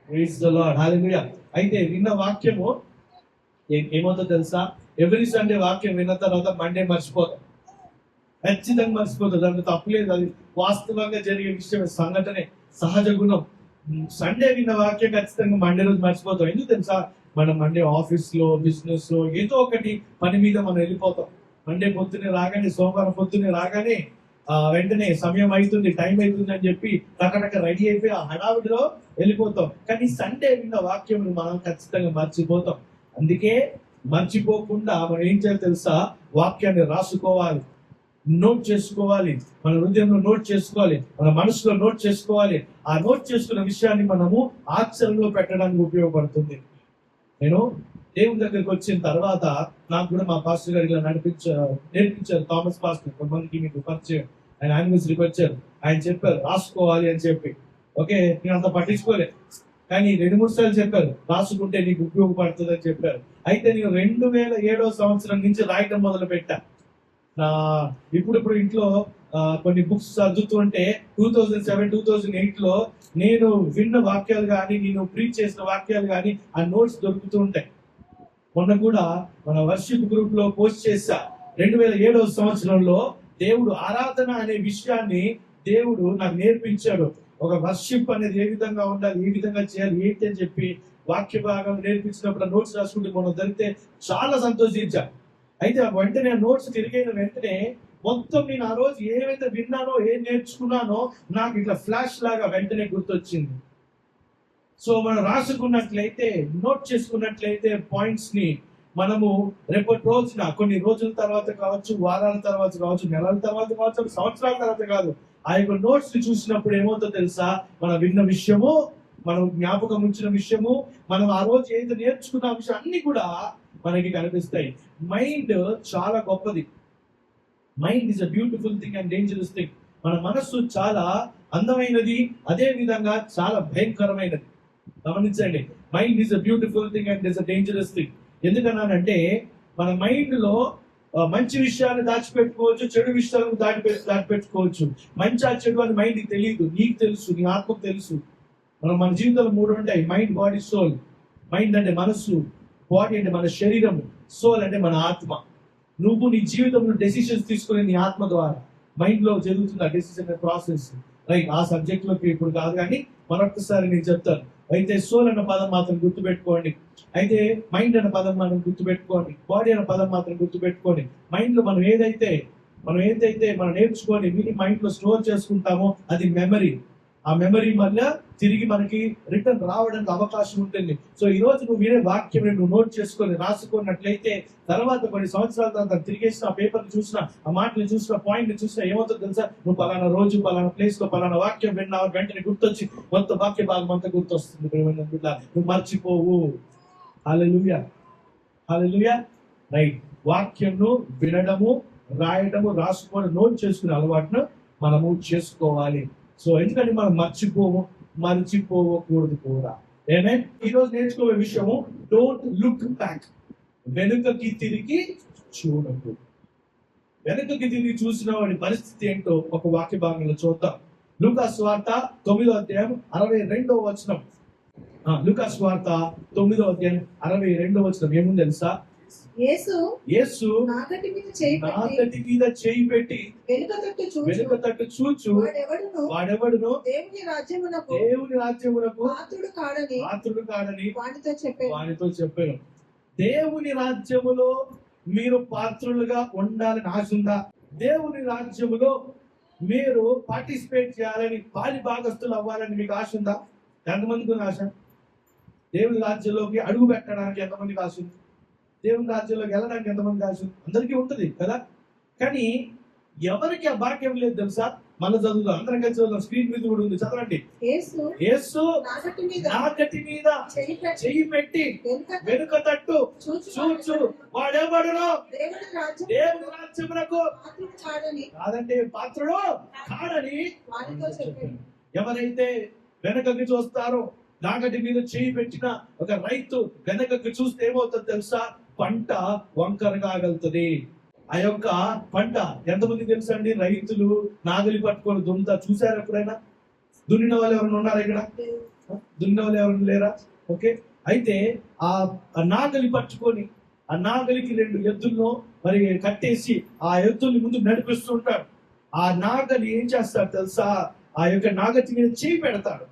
Praise the lord, హల్లెలూయా. అయితే విన్న వాక్యము ఏమవుతుందో తెలుసా? ఎవ్రీ సండే వాక్యం విన్న తర్వాత మండే మర్చిపోతాం, ఖచ్చితంగా మర్చిపోతుంది. దాంట్లో తప్పులేదు, అది వాస్తవంగా జరిగే విషయం, సంఘటనే, సహజ గుణం. సండే విన్న వాక్యం ఖచ్చితంగా మండే రోజు మర్చిపోతాం. ఎందుకు తెలుసా? మనం మండే ఆఫీస్ లో, బిజినెస్ లో ఏదో ఒకటి పని మీద మనం వెళ్ళిపోతాం. మండే పొద్దునే రాగానే, సోమవారం పొద్దునే రాగానే వెంటనే సమయం అవుతుంది, టైం అవుతుంది అని చెప్పి టకటక రెడీ అయిపోయి ఆ హడావిడిలో వెళ్ళిపోతాం. కానీ సండే విన్న వాక్యం మనం ఖచ్చితంగా మర్చిపోతాం. అందుకే మర్చిపోకుండా మనం ఏం చేయాలి తెలుసా? వాక్యాన్ని రాసుకోవాలి, నోట్ చేసుకోవాలి, మన హృదయంలో నోట్ చేసుకోవాలి, మన మనసులో నోట్ చేసుకోవాలి. ఆ నోట్ చేసుకున్న విషయాన్ని మనము ఆచరణలో పెట్టడానికి ఉపయోగపడుతుంది. నేను దేవుని దగ్గరికి వచ్చిన తర్వాత నాకు కూడా మా పాస్టర్ గారు ఇలా నేర్పించారు. థామస్ పాస్టర్, కొంతమందికి మీకు పరిచయం, ఆయన యానివర్సరీకి వచ్చారు. ఆయన చెప్పారు రాసుకోవాలి అని చెప్పి. ఓకే, నేను అంత పట్టించుకోలేదు, కానీ 2-3 సార్లు చెప్పారు రాసుకుంటే నీకు ఉపయోగపడుతుంది అని చెప్పారు. అయితే నేను 2007వ సంవత్సరం నుంచి రాయటం మొదలు పెట్టా. ఇప్పుడు ఇంట్లో కొన్ని బుక్స్ చదువుతుంటే 2007-2008 లో నేను విన్న వాక్యాలు కానీ, నేను ప్రీచ్ చేసిన వాక్యాలు కానీ ఆ నోట్స్ దొరుకుతూ ఉంటాయి. మొన్న కూడా మన వర్షిప్ గ్రూప్ లో పోస్ట్ చేశా. 2007వ సంవత్సరంలో దేవుడు ఆరాధన అనే విషయాన్ని దేవుడు నాకు నేర్పించాడు. ఒక వర్షిప్ అనేది ఏ విధంగా ఉండాలి, ఏ విధంగా చేయాలి, ఏంటి అని చెప్పి వాక్య భాగం నేర్పించినప్పుడు నోట్స్ రాసుకుంటే మనం జరిగితే చాలా సంతోషించా. అయితే వెంటనే నోట్స్ తిరిగిన వెంటనే మొత్తం నేను ఆ రోజు ఏమైతే విన్నానో, ఏం నేర్చుకున్నానో నాకు ఇట్లా ఫ్లాష్ లాగా వెంటనే గుర్తొచ్చింది. సో మనం రాసుకున్నట్లయితే, నోట్ చేసుకున్నట్లయితే పాయింట్స్ ని మనము రేపటి రోజున, కొన్ని రోజుల తర్వాత కావచ్చు, వారాల తర్వాత కావచ్చు, నెలల తర్వాత కావచ్చు, సంవత్సరాల తర్వాత కాదు, ఆ యొక్క నోట్స్ ని చూసినప్పుడు ఏమవుతుందో తెలుసా? మనం విన్న విషయము, మనం జ్ఞాపకం ఉంచిన విషయము, మనం ఆ రోజు ఏదో నేర్చుకున్న విషయం అన్ని కూడా మనకి కనిపిస్తాయి. మైండ్ చాలా గొప్పది. Mind is a beautiful thing and dangerous thing. మన మనస్సు చాలా అందమైనది, అదే విధంగా చాలా భయంకరమైనది. గమనించండి, mind is a beautiful thing and is a dangerous thing. ఎందుకన్నానంటే మన మైండ్ లో మంచి విషయాన్ని దాచిపెట్టుకోవచ్చు, చెడు విషయాలను దాచిపెట్టుకోవచ్చు. మంచి ఆ చెడు అని మైండ్కి తెలియదు, నీకు తెలుసు, నీ ఆత్మకు తెలుసు. మన జీవితంలో 3 ఉంటాయి: మైండ్, బాడీ, సోల్. మైండ్ అంటే మనస్సు, బాడీ అంటే మన శరీరము, సోల్ అంటే మన ఆత్మ. నువ్వు నీ జీవితంలో డెసిషన్స్ తీసుకునే నీ ఆత్మ ద్వారా. మైండ్ లో జరుగుతుంది ఆ డెసిషన్ ప్రాసెస్. రైట్, ఆ సబ్జెక్ట్ లోకి ఇప్పుడు కాదు, కానీ మరొకసారి నేను చెప్తాను. అయితే సోల్ అన్న పదం మాత్రం గుర్తుపెట్టుకోండి. అయితే మైండ్ అన్న పదం మనం గుర్తుపెట్టుకోండి. బాడీ అన్న పదం మాత్రం గుర్తుపెట్టుకోండి. మైండ్ లో మనం ఏదైతే మనం నేర్చుకొని విని మైండ్ లో స్టోర్ చేసుకుంటామో అది మెమరీ. ఆ మెమరీ మళ్ళీ తిరిగి మనకి రిటర్న్ రావడానికి అవకాశం ఉంటుంది. సో ఈ రోజు నువ్వు వినే వాక్యం నువ్వు నోట్ చేసుకొని రాసుకున్నట్లయితే తర్వాత కొన్ని సంవత్సరాల తర్వాత తిరిగేసిన ఆ పేపర్ చూసిన, ఆ మాటలు చూసిన, పాయింట్ చూసినా ఏమవుతుందో తెలుసా? నువ్వు పలానా రోజు పలానా ప్లేస్ లో పలానా వాక్యం విన్నావు, వెంటనే గుర్తొచ్చి మొత్తం వాక్య భాగం అంతా గుర్తొస్తుంది. నువ్వు మర్చిపోవు. హల్లెలూయా, హల్లెలూయా. రైట్, వాక్యంను వినడము, రాయడము, రాసుకొని నోట్ చేసుకునే అలవాటును మనము చేసుకోవాలి. సో ఎందుకంటే మనం మర్చిపోకూడదు కూడా. ఏమే ఈ రోజు నేర్చుకోవే విషయము, డోంట్ లుక్ బ్యాక్. వెనుకకి తిరిగి చూడకు. వెనుకకి తిరిగి చూసిన వాడి పరిస్థితి ఏంటో ఒక వాక్య భాగంలో చూద్దాం. లూకా సువార్త 9వ అధ్యాయం 62వ వచనం. లూకా సువార్త 9వ అధ్యాయం 62వ వచనం ఏముంది తెలుసా? యేసు నాగటి మీద చేయి పెట్టి వెనుక తట్టు చూచు వాడెవడును దేవుని రాజ్యమునకు పాత్రుడు కాడని వానితో చెప్పాను. దేవుని రాజ్యములో మీరు పాత్రులుగా ఉండాలని ఆశ ఉందా? దేవుని రాజ్యములో మీరు పార్టిసిపేట్ చేయాలని, పాలి భాగస్తులు అవ్వాలని మీకు ఆశ ఉందా? ఎంతమందికి ఆశ? దేవుని రాజ్యంలోకి అడుగు పెట్టడానికి ఎంతమందికి ఆశ ఉంది? దేవుని రాజ్యంలోకి వెళ్ళడానికి ఎంతమంది ఆశ? అందరికీ ఉంటుంది కదా. కానీ ఎవరికి ఆ భాగ్యం లేదు తెలుసా? మన చదువులో అందరం కలిసి చదువుతాం. స్క్రీన్ మీద కూడా ఉంది, చదవండి. యేసు నాగటి మీద చెయ్యి పెట్టి వెనుక తట్టు చూచు వాడెవడునో దేవుని రాజ్యమునకు కాదంటే పాత్రుడు కాడని. ఎవరైతే వెనకకి చూస్తారో, నాగటి మీద చేయి పెట్టిన ఒక రైతు వెనకకి చూస్తే ఏమవుతుంది తెలుసా? పంట వంకరగా వెళ్తుంది. ఆ యొక్క పంట ఎంతమంది తెలుసా అండి? రైతులు నాగలి పట్టుకొని దున్నుతా చూసారు ఎప్పుడైనా? దున్నిన వాళ్ళు ఎవరైనా ఉన్నారా ఇక్కడ? దున్నవాళ్ళు ఎవరు లేరా? ఓకే, అయితే ఆ నాగలి పట్టుకొని ఆ నాగలికి 2 ఎద్దులను మరి కట్టేసి ఆ ఎద్దుల్ని ముందు నడిపిస్తుంటాడు. ఆ నాగలి ఏం చేస్తాడు తెలుసా? ఆ యొక్క నాగతి మీద చేయి పెడతాడు.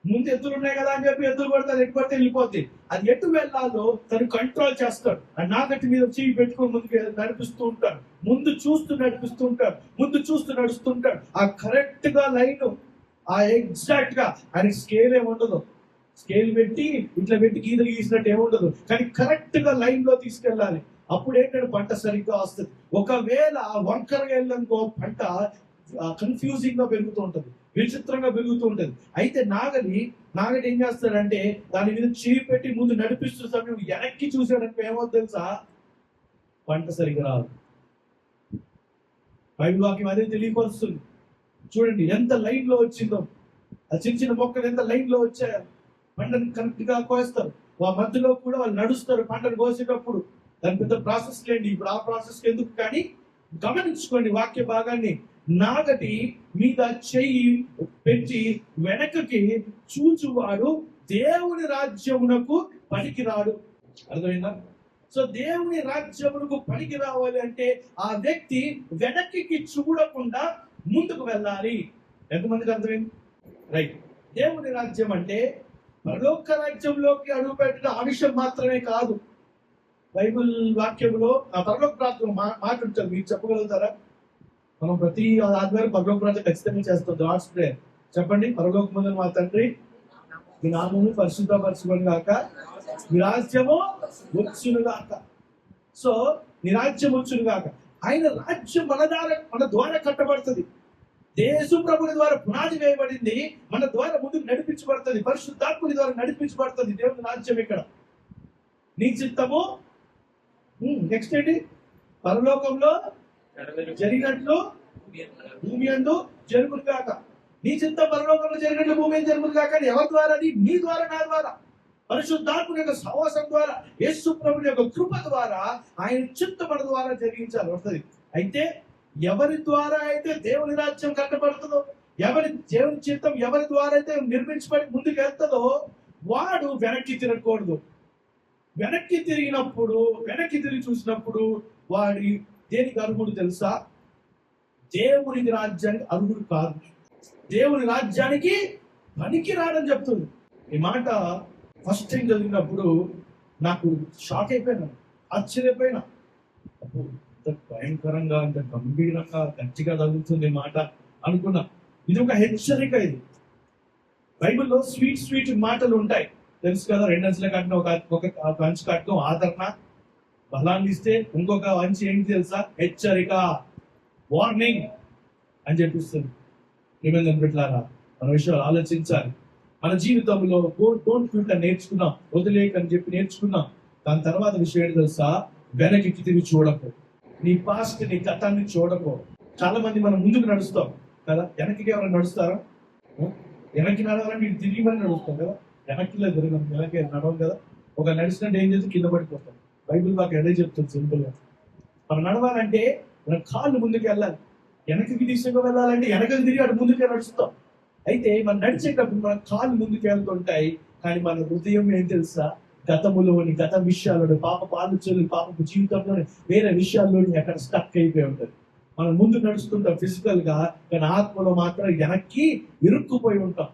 ముందు ఎద్దులు ఉన్నాయి కదా అని చెప్పి ఎద్దులు పడతారు, ఎటు పడితే వెళ్ళిపోద్ది. అది ఎటు వెళ్ళాలో తను కంట్రోల్ చేస్తాడు. ఆ నాగటి మీద చేయి పెట్టుకొని ముందుకు నడిపిస్తూ ఉంటాడు. ముందు చూస్తూ నడిపిస్తూ ఉంటాడు, ముందు చూస్తూ నడుస్తుంటాడు. ఆ కరెక్ట్ గా లైన్, ఆ ఎగ్జాక్ట్ గా, ఆయనకి స్కేల్ ఏముండదు. స్కేల్ పెట్టి ఇట్లా పెట్టి గీతలు గీసినట్టు ఏముండదు, కానీ కరెక్ట్ గా లైన్ లో తీసుకెళ్ళాలి. అప్పుడు ఏంటంటే పంట సరిగ్గా వస్తుంది. ఒకవేళ వంకరగా వెళ్ళనుకో పంట కన్ఫ్యూజింగ్ గా పెరుగుతూ ఉంటది, విచిత్రంగా పెరుగుతూ ఉంటది. అయితే నాగటి ఏం చేస్తాడంటే దాని మీద చేయి పెట్టి ముందు నడిపిస్తున్న సమయం వెనక్కి చూసాడంటే ఏమో తెలుసా? పంట సరిగ్గా రాదు. బైబిల్ వాక్యం అదే తెలియపరుస్తుంది. చూడండి ఎంత లైన్ లో వచ్చిందో. ఆ చిన్న చిన్న మొక్కలు ఎంత లైన్ లో వచ్చాయో. పంటను కరెక్ట్ గా కోస్తారు. ఆ మధ్యలో కూడా వాళ్ళు నడుస్తారు పంటను కోసేటప్పుడు. దాని పెద్ద ప్రాసెస్ లేండి, ఇప్పుడు ఆ ప్రాసెస్ ఎందుకు. కానీ గమనించుకోండి వాక్య భాగాన్ని. నాగటి మీద చెయ్యి పెట్టి వెనకకి చూచువాడు దేవుని రాజ్యమునకు పనికిరాడు. అర్థమైందా? సో దేవుని రాజ్యమునకు పనికి రావాలి అంటే ఆ వ్యక్తి వెనక్కి చూడకుండా ముందుకు వెళ్ళాలి. ఎంతమందికి అర్థమైంది? రైట్. దేవుని రాజ్యం అంటే పరలోక రాజ్యంలోకి అడుగు పెట్టిన అంశం మాత్రమే కాదు. బైబిల్ వాక్యంలో ఆ పరలోక ప్రార్థన మాట ఉంటుంది, మీరు చెప్పగలుగుతారా? మనం ప్రతి ఆదివారం పరలోక ప్రార్థన ఖచ్చితంగా చేస్తాం. లార్డ్స్ ప్రేయర్ చెప్పండి. పరలోకమందున్న మా తండ్రి, మీ నామము పరిశుద్ధపరచబడును గాక, మీ రాజ్యము వచ్చును గాక. సో నీ రాజ్యం వచ్చును గాక. ఆయన రాజ్యం మన ద్వారా కట్టబడుతుంది. యేసు ప్రభుని ద్వారా పునాది వేయబడింది, మన ద్వారా ముందుకు నడిపించబడుతుంది. పరిశుద్ధాత్ముని ద్వారా నడిపించబడుతుంది దేవుని రాజ్యం. ఇక్కడ నీ చిత్తము నెక్స్ట్ ఏంటి? పరలోకంలో జరిగినట్లు భూమి యందు జరుగును గాక. నీ చిత్తం పరలోకంలో జరిగినట్లు భూమి యందు జరుగును గాక. ఎవరి ద్వారా? నీ ద్వారా, నా ద్వారా, పరిశుద్ధాత్ముని యొక్క సహవాసం ద్వారా, యేసు ప్రభుని యొక్క కృప ద్వారా ఆయన చిత్తం మన ద్వారా జరిగించాలి వస్తుంది. అయితే ఎవరి ద్వారా అయితే దేవుని రాజ్యం కట్టబడుతుందో, దేవుని చిత్తం ఎవరి ద్వారా అయితే నిర్మించబడి ముందుకు వెళ్తుందో వాడు వెనక్కి తిరగకూడదు. వెనక్కి తిరిగి చూసినప్పుడు వాడి దేనికి అర్హుడు తెలుసా? దేవుని రాజ్యానికి అర్హుడు కాదు. దేవుని రాజ్యానికి పనికి రాడని చెప్తుంది. ఈ మాట ఫస్ట్ టైం చదివినప్పుడు నాకు షాక్ అయిపోయినా, ఆశ్చర్యపోయినా. భయంకరంగా, అంత గంభీరంగా, గట్టిగా తగులుతుంది మాట అనుకున్నా. ఇది ఒక హెచ్చరిక. ఇది బైబిల్లో స్వీట్ మాటలు ఉంటాయి, తెలుసు కదా. 2 అంచుల కట్టిన ఒక అంచు కట్టడం ఆదరణ, బలాన్ని ఇస్తే ఇంకొక అంచు ఏంటి తెలుసా? హెచ్చరిక, వార్నింగ్ అని చెప్పిస్తుంది. ఏమైందని పెట్టారా? మన విషయాలు ఆలోచించాలి. మన జీవితంలో డోంట్ క్విట్ అని నేర్చుకున్నాం, వదిలేకని చెప్పి నేర్చుకున్నాం. దాని తర్వాత విషయం ఏంటి తెలుసా? వెనక్కి తిరిగి చూడకు. నీ పాస్ట్, నీ గతాన్ని చూడకు. చాలా మంది మనం ముందుకు నడుస్తాం కదా, వెనక్కి ఎవరైనా నడుస్తారా? వెనక్కి నడవాలంటే ఇటు తిరిగి మరి నడుస్తాం కదా, వెనక్కిలో తిరగం, వెనక్కి నడవం కదా. ఒక నడిచినట్టు ఏం చేసి కింద పడిపోతాం. బైబిల్ మాకు అదే చెప్తుంది సింపుల్ గా. మనం నడవాలంటే మన కాళ్ళు ముందుకు వెళ్ళాలి. వెనక్కి తీసుకు వెళ్ళాలంటే వెనకకి తిరిగి అటు ముందుకే నడుస్తాం. అయితే మనం నడిచేటప్పుడు మన కాళ్ళు ముందుకు వెళ్తుంటాయి, కానీ మన హృదయం ఏం తెలుసా? గతములోని గత విషయాలను, పాపపు ఆలోచనలు, పాపపు జీవితంలోని వేరే విషయాల్లోని అక్కడ స్టక్ అయిపోయి ఉంటుంది. మనం ముందు నడుస్తుంటాం ఫిజికల్ గా, కానీ ఆత్మలో మాత్రం వెనక్కి ఇరుక్కుపోయి ఉంటాం.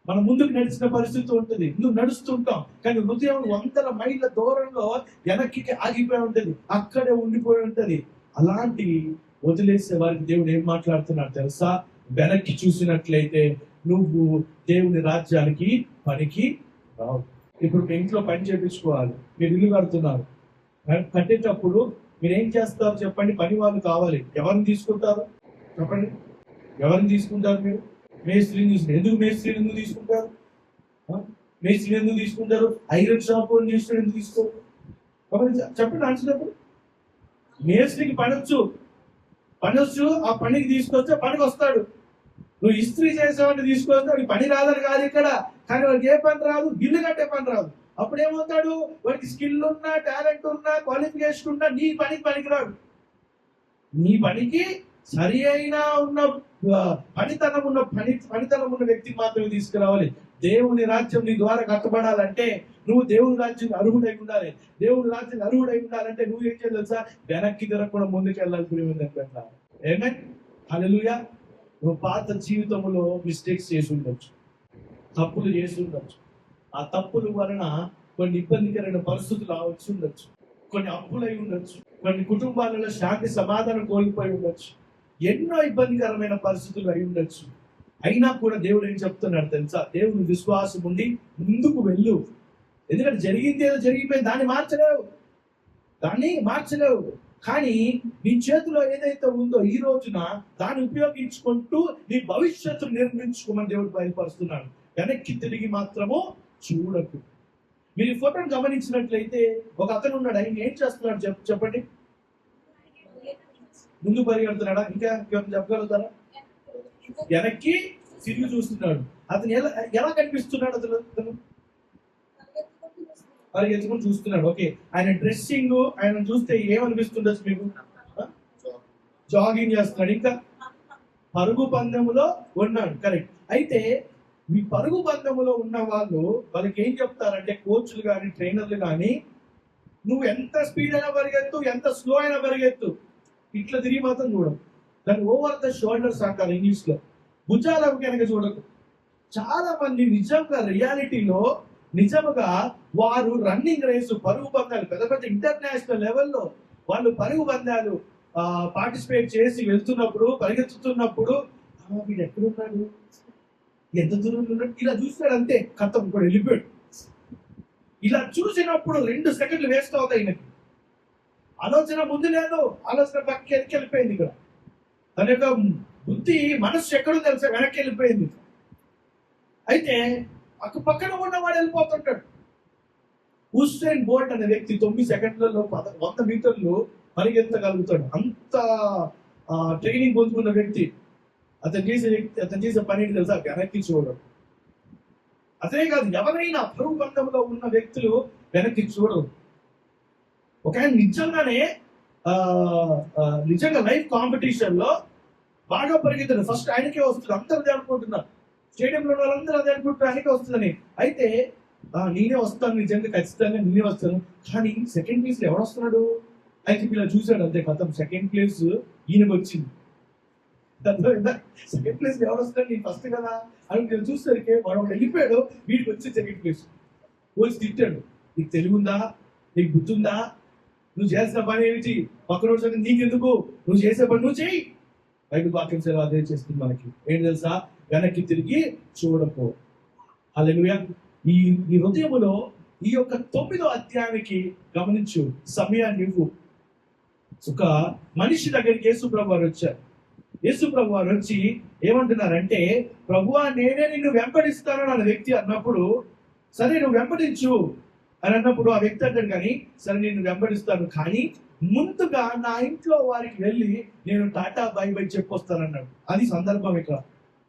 మనం ముందుకు నడిచిన పరిస్థితి ఉంటుంది, ముందుకు నడుస్తుంటాం, కానీ హృదయం 100 మైళ్ళ దూరంలో వెనక్కి ఆగిపోయి ఉంటుంది, అక్కడే ఉండిపోయి ఉంటది. అలాంటి వదిలేసే వారికి దేవుడు ఏం మాట్లాడుతున్నాడు తెలుసా? వెనక్కి చూసినట్లయితే నువ్వు దేవుని రాజ్యానికి పనికి రావు. ఇప్పుడు మీ ఇంట్లో పని చేయించుకోవాలి, మీరు ఇల్లు కడుతున్నారు. కట్టేటప్పుడు మీరు ఏం చేస్తారు చెప్పండి? పని వాళ్ళు కావాలి. ఎవరిని తీసుకుంటారు చెప్పండి? ఎవరిని తీసుకుంటారు? మీరు మేస్త్రిని తీసుకుంటారు. ఎందుకు మేస్త్రిని ఎందుకు తీసుకుంటారు? మేస్త్రిని ఎందుకు తీసుకుంటారు? ఐరన్ షాప్ చేస్తాడు ఎందుకు తీసుకో? చెప్పండి ఆన్సర్. మేస్త్రికి పనొచ్చు, ఆ పనికి తీసుకొస్తే పనికి వస్తాడు. నువ్వు ఇస్త్రీ చేసావని తీసుకొస్తే వాడికి పని రాదని కాదు ఇక్కడ, కానీ వాడికి ఏ పని రాదు, బిల్లు కట్టే పని రాదు. అప్పుడు ఏమవుతాడు? వాడికి స్కిల్ ఉన్నా, టాలెంట్ ఉన్నా, క్వాలిఫికేషన్ ఉన్నా నీ పనికి పనికిరాడు. నీ పనికి సరి అయిన ఉన్న పనితనం ఉన్న వ్యక్తికి మాత్రమే తీసుకురావాలి. దేవుని రాజ్యం నీ ద్వారా కట్టబడాలంటే నువ్వు దేవుని రాజ్యం అర్హుడై ఉండాలి. దేవుని రాజ్యం అర్హుడై ఉండాలంటే నువ్వు ఏం చేయాలి తెలుసా? వెనక్కి తిరగకుండా ముందుకు వెళ్ళాలి. ఏమే హల్లెలూయా. నువ్వు పాత జీవితంలో మిస్టేక్స్ చేసి ఉండొచ్చు, తప్పులు చేసి ఉండొచ్చు. ఆ తప్పుల వలన కొన్ని ఇబ్బందికరమైన పరిస్థితులు రావచ్చు ఉండొచ్చు, కొన్ని అప్పులై ఉండొచ్చు, కొన్ని కుటుంబాలలో శాంతి సమాధానం కోల్పోయి ఉండొచ్చు, ఎన్నో ఇబ్బందికరమైన పరిస్థితులు అయి ఉండొచ్చు. అయినా కూడా దేవుడు ఏం చెప్తున్నాడు తెలుసా? దేవుని విశ్వాసం ఉండి ముందుకు వెళ్ళు. ఎందుకంటే జరిగింది ఏదో జరిగిపోయింది, దాన్ని మార్చలేవు. కానీ నీ చేతిలో ఏదైతే ఉందో ఈ రోజున దాన్ని ఉపయోగించుకుంటూ నీ భవిష్యత్తును నిర్మించుకోమని దేవుడు బయలుపరుస్తున్నాడు. వెనక్కి తిరిగి మాత్రము చూడకు. మీరు ఈ ఫోటోను గమనించినట్లయితే ఒక అతను ఉన్నాడు. ఆయన ఏం చేస్తున్నాడు చెప్పండి? ముందు పరిగెడుతున్నాడా? ఇంకా చెప్పగలుగుతారా? వెనక్కి తిరిగి చూస్తున్నాడు. అతను ఎలా కనిపిస్తున్నాడు? అతను పరిగెత్తుకుని చూస్తున్నాడు. ఓకే, ఆయన డ్రెస్సింగ్ ఆయన చూస్తే ఏమనిపిస్తుండొచ్చు మీకు? జాగింగ్ చేస్తున్నాడు, ఇంకా పరుగు పందెములో ఉన్నాడు. కరెక్ట్. అయితే మీ పరుగు పందెములో ఉన్న వాళ్ళకి ఏం చెప్తారంటే కోచ్లు కానీ ట్రైనర్లు కానీ, నువ్వు ఎంత స్పీడ్ అయినా పరిగెత్తు, ఎంత స్లో అయినా పరిగెత్తు, ఇట్లా తిరిగి మాత్రం చూడవు. దాన్ని ఓవర్ ద షోల్డర్స్ అంటారు ఇంగ్లీష్ లో. భుజాల కనుక చూడకు. చాలా మంది నిజంగా రియాలిటీలో నిజంగా వారు రన్నింగ్ రేసు, పరుగు పందాలు, పెద్ద పెద్ద ఇంటర్నేషనల్ లెవెల్లో వాళ్ళు పరుగు పందాలు పార్టిసిపేట్ చేసి వెళ్తున్నప్పుడు, పరిగెత్తుతున్నప్పుడు వీడు ఎక్కడున్నాడు, ఎంత దూరంలో ఉన్నాడు, ఇలా చూస్తాడు. అంతే, కథం కూడా వెళ్ళిపోయాడు. ఇలా చూసినప్పుడు 2 సెకండ్లు వేస్ట్ అవుతాయి. ఈయనకి ఆలోచన ముందు లేదు, ఆలోచన పక్కకి వెళ్ళిపోయింది. ఇక్కడ తన యొక్క బుద్ధి, మనస్సు ఎక్కడో తెలుసా వెనక్కి వెళ్ళిపోయింది. అయితే పక్కన ఉన్నవాడు వెళ్ళిపోతుంటాడు. ఉసేన్ బోల్ట్ అనే వ్యక్తి 9 సెకండ్లలో 100 మీటర్లు పరిగెత్తగలుగుతాడు. అంత ట్రైనింగ్ పొందుకున్న వ్యక్తి. అతను చేసే పని తెలుసా? వెనక్కి చూడడు. అదే కాదు, ఎవరైనా పరుగు పందెంలో ఉన్న వ్యక్తులు వెనక్కి చూడరు. ఒక ఆయన నిజంగా లైఫ్ కాంపిటీషన్ లో బాగా పరిగెత్తాడు. ఫస్ట్ ఆయనకే వస్తుంది. అందరూ అదే అనుకుంటున్నారు, స్టేడియంలో వాళ్ళందరూ అదే అనుకుంటున్నారు ఆయనకే వస్తుందని. అయితే నేనే వస్తాను, నిజంగా ఖచ్చితంగా నేనే వస్తాను. కానీ సెకండ్ ప్లేస్ లో ఎవరు వస్తున్నాడు? అయితే ఇలా చూశాడు. అంతే, కథం సెకండ్ ప్లేస్ ఈయనకు వచ్చింది. సెకండ్ ప్లేస్ ఎవరు వస్తున్నాడు? నేను ఫస్ట్ కదా అని చూసరికి వాడు వెళ్ళిపోయాడు. వీడికి వచ్చి సెకండ్ ప్లేస్ వచ్చి తిట్టాడు. నీకు తెలివిందా? నీకు బుద్ధి ఉందా? నువ్వు చేసిన పని ఏమిటి? పక్కన సంగతి నీకెందుకు? నువ్వు చేసే పని నువ్వు చెయ్యి. బయట వాక్యం సేవ అదే చేస్తుంది మనకి. ఏంటి తెలుసా? వెనక్కి తిరిగి చూడకు. హల్లెలూయా. ఈ హృదయములో ఈ యొక్క 9వ అధ్యాయానికి గమనించు. సమయాన్ని ఇవ్వు. ఒక మనిషి దగ్గరికి యేసుప్రభు వారు వచ్చారు. యేసుప్రభు వారు వచ్చి ఏమంటున్నారంటే, ప్రభువా నేనే నిన్ను వెంబడిస్తాను అన్న వ్యక్తి అన్నప్పుడు, సరే నువ్వు వెంబడించు అని అన్నప్పుడు ఆ వ్యక్తి అంటాడు, కానీ సరే నేను వెంబడిస్తాను, కానీ ముందుగా నా ఇంట్లో వారికి వెళ్ళి నేను టాటా బై బై చెప్పొస్తానన్నాడు. అది సందర్భం ఇక్కడ.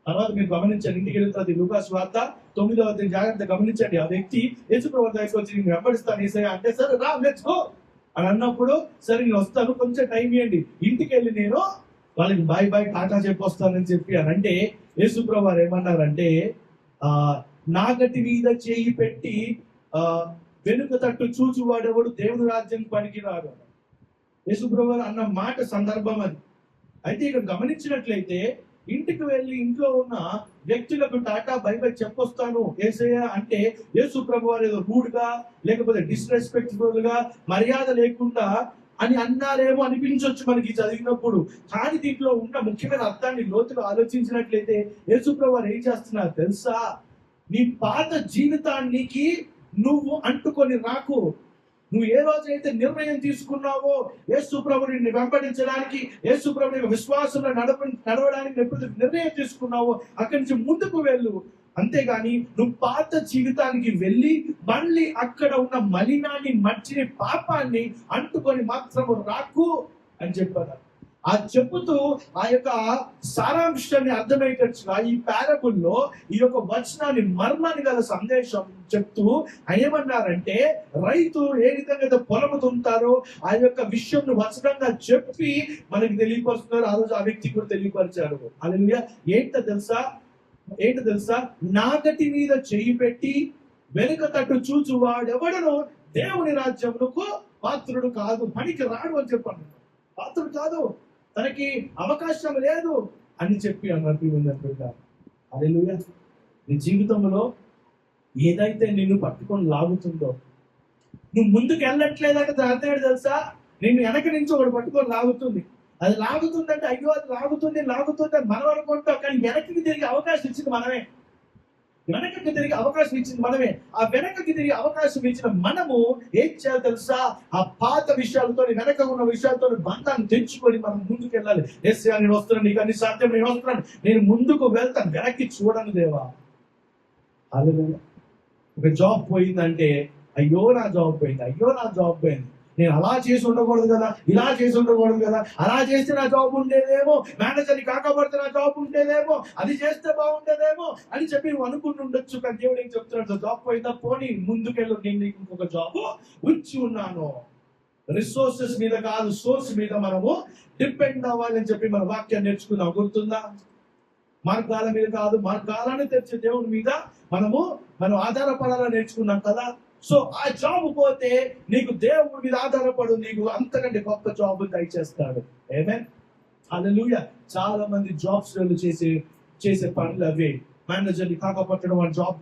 తర్వాత మీరు గమనించండి, ఇంటికి వెళ్ళిన తర్వాత లూకాసు వార్త 9వ అధ్యాయం జాగ్రత్తగా గమనించండి. ఆ వ్యక్తి యేసుప్రభు దగ్గరికి వచ్చి నేను వెంబడిస్తాను యేసయ్యా అంటే, సరే రా లెట్స్ గో అని అన్నప్పుడు, సరే నేను వస్తాను, కొంచెం టైం ఇవ్వండి, ఇంటికి వెళ్ళి నేను వాళ్ళకి బాయ్ బాయ్ టాటా చెప్పొస్తానని చెప్పి అని అంటే, యేసుప్రభు వారు ఏమన్నారంటే, నాగటి మీద చేయి పెట్టి వెనుక తట్టు చూచువాడెవడు దేవుని రాజ్యం పనికిరాడు. యేసుప్రభు వారు అన్న మాట సందర్భం అది. అయితే ఇక్కడ గమనించినట్లయితే, ఇంటికి వెళ్ళి ఇంట్లో ఉన్న వ్యక్తులకు టాటా బై బై చెప్పొస్తాను యేసయ్య అంటే, యేసుప్రభు వారు ఏదో రూడ్ గా, లేకపోతే డిస్రెస్పెక్ట్ఫుల్ గా, మర్యాద లేకుండా అని అన్నారేమో అనిపించవచ్చు మనకి చదివినప్పుడు. కానీ దీంట్లో ఉన్న ముఖ్యమైన అర్థాన్ని లోతుగా ఆలోచించినట్లయితే యేసుప్రభు వారు ఏం చేస్తున్నారు తెలుసా? నీ పాత జీవితానికి నువ్వు అంటుకొని రాకు. నువ్వు ఏ రోజైతే నిర్ణయం తీసుకున్నావో యేసుప్రభుని నిన్ను వెంబడించడానికి, యేసుప్రభు యొక్క విశ్వాసంలో నడవడానికి ఎప్పుడు నిర్ణయం తీసుకున్నావో అక్కడి నుంచి ముందుకు వెళ్ళు. అంతేగాని నువ్వు పాత జీవితానికి వెళ్ళి మళ్ళీ అక్కడ ఉన్న మలినాన్ని, మట్టిని, పాపాన్ని అంటుకొని మాత్రము రాకు అని చెప్పారు. ఆ చెప్పుతూ ఆ యొక్క సారాంశాన్ని అర్థమయ్యేటట్టుగా ఈ పారబుల్లో ఈ యొక్క వచనాన్ని మర్మాన్ని గల సందేశం చెప్తూ ఏమన్నారంటే, రైతు ఏ విధంగా అయితే పొలము తుంటారో ఆ యొక్క విషయం వచనంగా చెప్పి మనకి తెలియపరుస్తున్నారు. ఆ రోజు ఆ వ్యక్తి కూడా తెలియపరిచారు. హల్లెలూయా. ఏంటో తెలుసా, నాగటి మీద చెయ్యి పెట్టి వెనుక తట్టు చూచు వాడెవడను దేవుని రాజ్యమునకు పాత్రుడు కాదు, పనికి రాడు అని చెప్పాను. పాత్రుడు కాదు, తనకి అవకాశం లేదు అని చెప్పి అన్నట్టు. హల్లెలూయా. నీ జీవితంలో ఏదైతే నిన్ను పట్టుకొని లాగుతుందో, నువ్వు ముందుకు వెళ్ళట్లేదంటే దాని అర్థం తెలుసా, నిన్ను వెనక నుంచి ఒకటి పట్టుకొని లాగుతుంది. అది లాగుతుందంటే అయ్యో అది లాగుతుంది అని మనం అనుకుంటాం, కానీ వెనక్కి తిరిగి అవకాశం ఇచ్చింది మనమే. వెనకకి తిరిగి అవకాశం ఇచ్చింది మనమే. ఆ వెనకకి తిరిగి అవకాశం ఇచ్చిన మనము ఏం చేయాలి తెలుసా, ఆ పాత విషయాలతో, వెనక ఉన్న విషయాలతో బంధాన్ని తెచ్చుకొని మనం ముందుకు వెళ్ళాలి. ఎస్ఐ నేను వస్తున్నాను, నీకు అన్ని సాధ్యం, నేను వస్తున్నాను, నేను ముందుకు వెళ్తాను, వెనక్కి చూడను దేవా. హల్లెలూయా. ఒక జాబ్ పోయిందంటే అయ్యో నా జాబ్ పోయింది, నేను అలా చేసి ఉండకూడదు కదా, ఇలా చేసి ఉండకూడదు కదా, అలా చేస్తే నా జాబ్ ఉండేదేమో, మేనేజర్ని కాకపోతే నా జాబ్ ఉండేదేమో, అది చేస్తే బాగుండేదేమో అని చెప్పి నువ్వు అనుకుంటూ ఉండొచ్చు. కానీ దేవుడు ఏం చెప్తున్నాడు, జాబ్ పోయిందా పోనీ, ముందుకెళ్ళు, నేను నీకు ఇంకొక జాబ్ ఉంచి ఉన్నాను. రిసోర్సెస్ మీద కాదు, సోర్స్ మీద మనము డిపెండ్ అవ్వాలని చెప్పి మన వాక్యాన్ని నేర్చుకుందాం. గుర్తుందా? మార్గాల మీద కాదు, మార్గాలను తెచ్చే దేవుని మీద మనం ఆధారపడాలని నేర్చుకున్నాం కదా. సో ఆ జాబ్ పోతే నీకు దేవుడి మీద ఆధారపడు, నీకు అంతకంటే గొప్ప జాబ్ దయచేస్తాడు. ఆమేన్. హల్లెలూయా. చాలా మంది జాబ్స్ చేసే పనులు అవే. మేనేజర్ని కాకపోవడం, ఆ జాబ్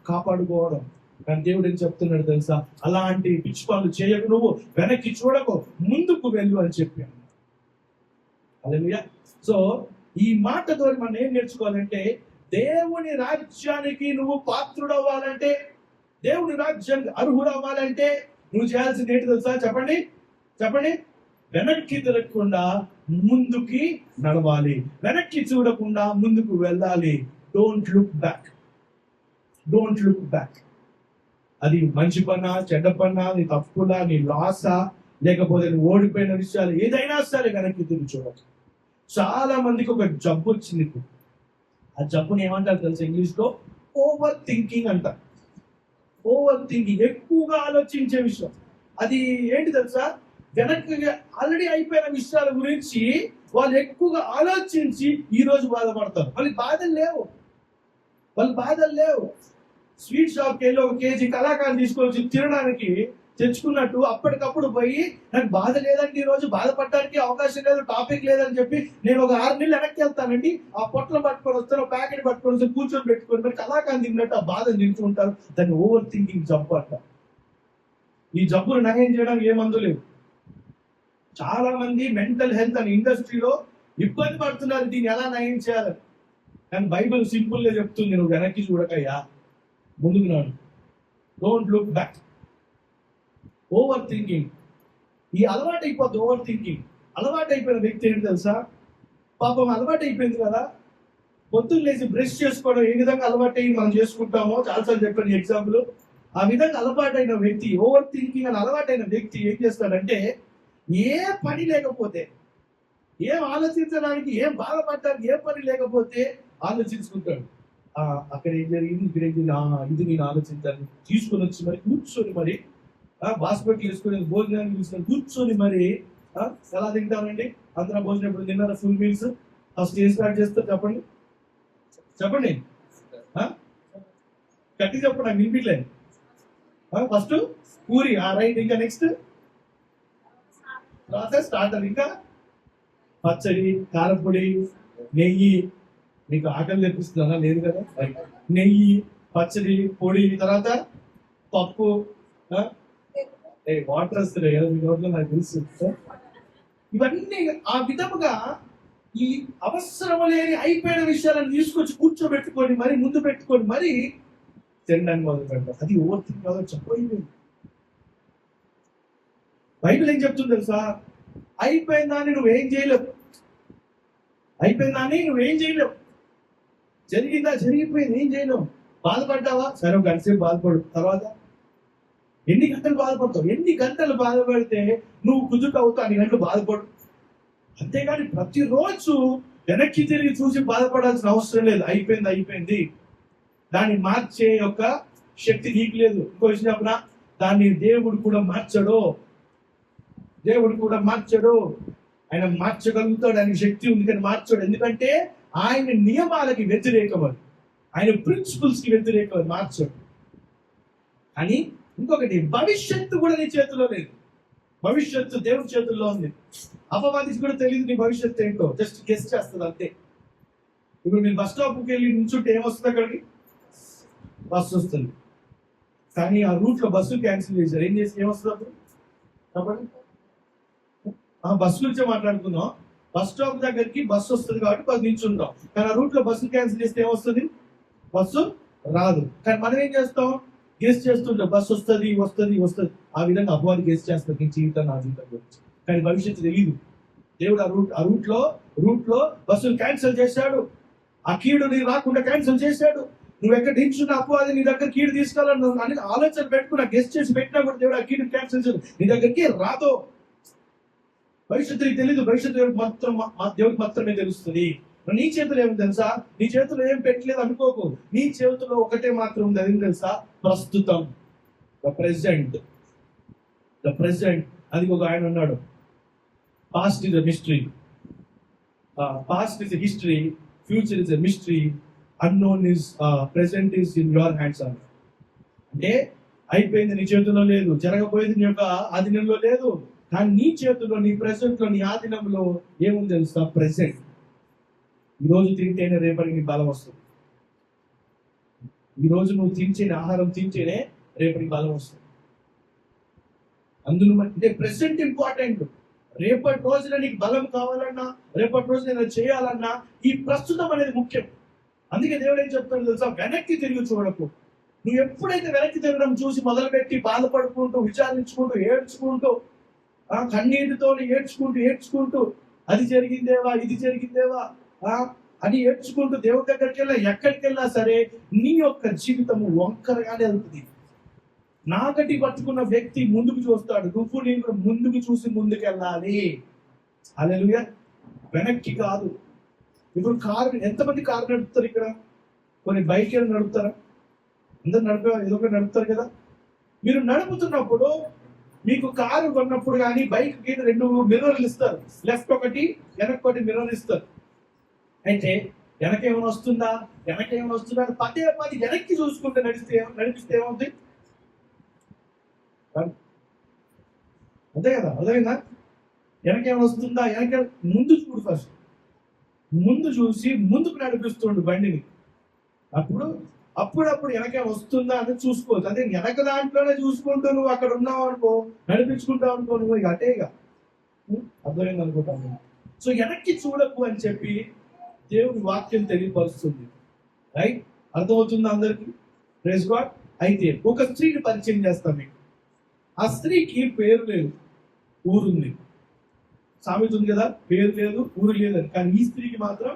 కాపాడుకోవడం. కానీ దేవుడు ఏం చెప్తున్నాడు తెలుసా, అలాంటి పిచ్చి పనులు చేయకు, నువ్వు వెనక్కి చూడకు, ముందుకు వెళ్ళు అని చెప్పాను. హల్లెలూయా. సో ఈ మాట ద్వారా మనం ఏం నేర్చుకోవాలంటే, దేవుని రాజ్యానికి నువ్వు పాత్రుడు అవ్వాలంటే, దేవుని రాజ్యానికి అర్హుడు అవ్వాలంటే నువ్వు చేయాల్సింది ఏంటి తెలుసా? చెప్పండి. వెనక్కి తిరగకుండా ముందుకి నడవాలి, వెనక్కి చూడకుండా ముందుకు వెళ్ళాలి. Don't look back. అది మంచి పన్నా, చెడ్డ పన్నా, నీ తప్పులా, నీ లాసా, లేకపోతే నువ్వు ఓడిపోయిన విషయాలు ఏదైనా సరే వెనక్కి తిరిగి చూడదు. చాలా మందికి ఒక జబ్బు వచ్చింది. ఆ జబ్బుని ఏమంటారు తెలుసా ఇంగ్లీష్లో? ఓవర్ థింకింగ్ అంటారు. ఓవర్ థింకింగ్, ఎక్కువగా ఆలోచించే విషయం. అది ఏంటి తెలుసా, వెనక్కి ఆల్రెడీ అయిపోయిన విషయాల గురించి వాళ్ళు ఎక్కువగా ఆలోచించి ఈ రోజు బాధపడతారు. వాళ్ళకి బాధలు లేవు. స్వీట్ షాప్కి వెళ్ళి ఒక కేజీ కలాకాండ్ తీసుకొని తినడానికి తెచ్చుకున్నట్టు అప్పటికప్పుడు పోయి, నాకు బాధ లేదంటే ఈ రోజు బాధపడడానికి అవకాశం లేదు, టాపిక్ లేదని చెప్పి నేను ఒక 6 నెలలు వెనక్కి వెళ్తానండి, ఆ పొట్ల పట్టుకొని వస్తాను, ప్యాకెట్ పట్టుకొని వస్తే కూర్చొని పెట్టుకొని మరి కళాకాండ్ తిన్నట్టు ఆ బాధను తింటుంటారు. దాన్ని ఓవర్ థింకింగ్ జబ్బు అంట. ఈ జబ్బును నయం చేయడానికి ఏ మందు లేదు. చాలా మంది మెంటల్ హెల్త్ అనే ఇండస్ట్రీలో ఇబ్బంది పడుతున్నారు, దీన్ని ఎలా నయం చేయాలి. కానీ బైబిల్ సింపుల్ గా చెప్తుంది, నువ్వు వెనక్కి చూడకయ్యా, ముందుకు నాడు. Don't look back. Over thinking ఈ అలవాటు అయిపోద్ది. ఓవర్ థింకింగ్ అలవాటు అయిపోయిన వ్యక్తి ఏంటి తెలుసా, పాపం అలవాటు అయిపోయింది కదా, పొద్దున్న లేచి బ్రష్ చేసుకోవడం ఏ విధంగా అలవాటు అయ్యి మనం చేసుకుంటామో చాలాసార్లు చెప్పాను ఎగ్జాంపుల్. ఆ విధంగా అలవాటైన వ్యక్తి, ఓవర్ థింకింగ్ అని అలవాటైన వ్యక్తి ఏం చేస్తాడంటే, ఏ పని లేకపోతే, ఏం ఆలోచించడానికి, ఏం బాధపడడానికి ఏ పని లేకపోతే ఆలోచించుకుంటాడు. అక్కడ ఏం జరిగింది, ఇక్కడ ఏం జరిగింది, ఇది నేను ఆలోచించాను, తీసుకొని వచ్చి మరి కూర్చొని మరి బాస్కెట్ వేసుకొని భోజనాన్ని తీసుకొని కూర్చొని మరి ఎలా తింటామండి? అందరం భోజనం ఎప్పుడు తిన్నారా? ఫుల్ మీల్స్ ఫస్ట్ ఏం స్టార్ట్ చేస్తారు చెప్పండి. గట్టి చెప్పండి, నాకు వినిపించలేదు. First puri, right. ఇంకా నెక్స్ట్ ప్రాసెస్ స్టార్టర్, ఇంకా పచ్చడి, కారపొడి, నెయ్యి. మీకు ఆకలి తెప్పిస్తుందా? లేదు కదా. నెయ్యి, పచ్చడి, పొడి, తర్వాత పప్పు, వాటర్ వస్తున్నాయి కదా మీ నోట్లో, నాకు తెలుసు. ఇవన్నీ ఆ విధముగా ఈ అవసరం లేని అయిపోయిన విషయాలను తీసుకొచ్చి కూర్చోబెట్టుకొని మరి ముందు పెట్టుకొని మరి తినడానికి మొదలు పెడతారు. అది ఓవర్ థింక్ కాదు, చెప్పండి. బైబిల్ ఏం చెప్తుంది తెలుసా, అయిపోయిందాన్ని నువ్వేం చేయలేవు, జరిగిందా జరిగిపోయింది, ఏం చేయలేవు. బాధపడ్డావా, సరే ఒక గంటసేపు బాధపడు, తర్వాత ఎన్ని గంటలు బాధపడతావు? ఎన్ని గంటలు బాధపడితే నువ్వు కుదుట అవుతావు? అన్ని గంటలు బాధపడు. అంతేగాని ప్రతిరోజు వెనక్కి తిరిగి చూసి బాధపడాల్సిన అవసరం లేదు. అయిపోయింది. దాన్ని మార్చే యొక్క శక్తి నీకు లేదు. ఇంకో విషయం చెప్పనా, దాన్ని దేవుడు కూడా మార్చడు. ఆయన మార్చగలుగుతాడు, ఆయన శక్తి ఉంది కానీ మార్చడు. ఎందుకంటే ఆయన నియమాలకి వ్యతిరేకం అది, ఆయన ప్రిన్సిపల్స్ కి వ్యతిరేకం అది, మార్చడు. కానీ ఇంకొకటి, భవిష్యత్తు కూడా నీ చేతిలో లేదు. భవిష్యత్తు దేవుడి చేతుల్లో ఉంది. అపవాదికి కూడా తెలియదు నీ భవిష్యత్తు ఏంటో, జస్ట్ గెస్ట్ చేస్తుంది అంతే. ఇప్పుడు మీరు బస్ స్టాప్కి వెళ్ళి నుంచుంటే ఏమొస్తుంది, అక్కడికి బస్సు వస్తుంది. కానీ ఆ రూట్ లో బస్సు క్యాన్సిల్ చేశారు, ఏమొస్తుంది అప్పుడు చెప్పండి. బస్సు గురించే మాట్లాడుకుందాం. బస్ స్టాప్ దగ్గరికి బస్సు వస్తుంది కాబట్టి బస్సు నిల్చుంటాం. కానీ ఆ రూట్ లో బస్సు క్యాన్సిల్ చేస్తే ఏమొస్తుంది, బస్సు రాదు. కానీ మనం ఏం చేస్తాం, గెస్ట్ చేస్తుంటాం, బస్సు వస్తుంది. ఆ విధంగా అపవాది గెస్ట్ చేస్తారు నీ జీవితం, నా జీవితం గురించి. కానీ భవిష్యత్తు తెలియదు. దేవుడు ఆ రూట్ లో బస్సులు క్యాన్సిల్ చేశాడు. ఆ కీడు నీ రాకుండా క్యాన్సిల్ చేశాడు. నువ్వు ఎక్కడ నిల్చున్న అపవాది నీ దగ్గర కీడు తీసుకోవాలని ఆలోచన పెట్టుకున్నా, గెస్ట్ చేసి పెట్టినా కూడా దేవుడు ఆ కీడు క్యాన్సిల్ చేయడు, నీ దగ్గరికి రాదు. భవిష్యత్తు నీకు తెలీదు. భవిష్యత్తు దేవుడికి మాత్రమే తెలుస్తుంది. నీ చేతులు ఏమి తెలుసా, నీ చేతులు ఏం పెట్టలేదు అనుకోకు. నీ చేతుల్లో ఒకటే మాత్రం ఉంది, అది తెలుసా, ప్రస్తుతం, ద ప్రెసెంట్. అది ఒక ఆయన అన్నాడు, past is a mystery, past is a history, future is a mystery, unknown is present is in your hands. అంటే అయిపోయింది నీ చేతుల్లో లేదు, జరగబోయేది నీ యొక్క ఆధీనంలో లేదు. కానీ నీ చేతుల్లో, నీ ప్రెసెంట్ లో, నీ ఆధీనంలో ఏముంది తెలుసా, ప్రెసెంట్. ఈరోజు తింటేనే రేపటికి నీ బలం వస్తుంది. ఈరోజు నువ్వు ఆహారం తింటేనే రేపటికి బలం వస్తుంది. అందులో అంటే ప్రెసెంట్ ఇంపార్టెంట్. రేపటి రోజున నీకు బలం కావాలన్నా, రేపటి రోజున ఏదైనా చేయాలన్నా ఈ ప్రస్తుతం అనేది ముఖ్యం. అందుకే దేవుడు ఏం చెప్తాడు తెలుసా, వెనక్కి తిరిగి చూడకు. నువ్వు ఎప్పుడైతే వెనక్కి తిరగడం చూసి మొదలుపెట్టి బాధపడుకుంటూ, విచారించుకుంటూ, ఏడ్చుకుంటూ, కన్నీటితో ఏడ్చుకుంటూ అది జరిగిందేవా, ఇది జరిగిందేవా అని ఏడ్చుకుంటూ దేవుడి దగ్గరికి ఎక్కడికి వెళ్ళినా సరే నీ యొక్క జీవితము వంకరగానే వెళ్తుంది. నాగటి పట్టుకున్న వ్యక్తి ముందుకు చూస్తాడు, నేను కూడా ముందుకు చూసి ముందుకెళ్ళాలి. హల్లెలూయా. వెనక్కి కాదు. ఇప్పుడు ఎంతమంది కారు నడుపుతారు ఇక్కడ? కొన్ని బైక్ నడుపుతారా? అందరు ఏదో ఒకటి నడుపుతారు కదా. మీరు నడుపుతున్నప్పుడు మీకు కారు కొన్నప్పుడు కానీ బైక్కి 2 మిర్రర్లు ఇస్తారు, లెఫ్ట్ ఒకటి వెనక్కి ఒకటి మిర్రర్ ఇస్తారు. అయితే వెనకేమైనా వస్తుందా అని పదే వెనక్కి చూసుకుంటే నడిపిస్తే ఏమవుతుంది? అంతే కదా, అర్థమైందా? వెనకేమైనా వస్తుందా, ముందు చూడు, ఫస్ట్ ముందు చూసి ముందుకు నడిపిస్తుండు బండిని. అప్పుడప్పుడు వెనకే వస్తుందా అని చూసుకోవచ్చు. అదే వెనక దాంట్లోనే చూసుకుంటూ నువ్వు అక్కడ ఉన్నావు అనుకో, నడిపించుకుంటావు అనుకో, నువ్వు ఇక అటేగా. అర్థమైంది అనుకుంటాను. సో వెనక్కి చూడకు అని చెప్పి దేవుడి వాక్యం తెలియపరుస్తుంది. రైట్? అర్థమవుతుంది అందరికి? Praise God. అయితే ఒక స్త్రీని పరిచయం చేస్తాం మీకు. ఆ స్త్రీకి పేరు లేదు, ఊరుంది. సామెత ఉంది కదా, పేరు లేదు ఊరు లేదని. కానీ ఈ స్త్రీకి మాత్రం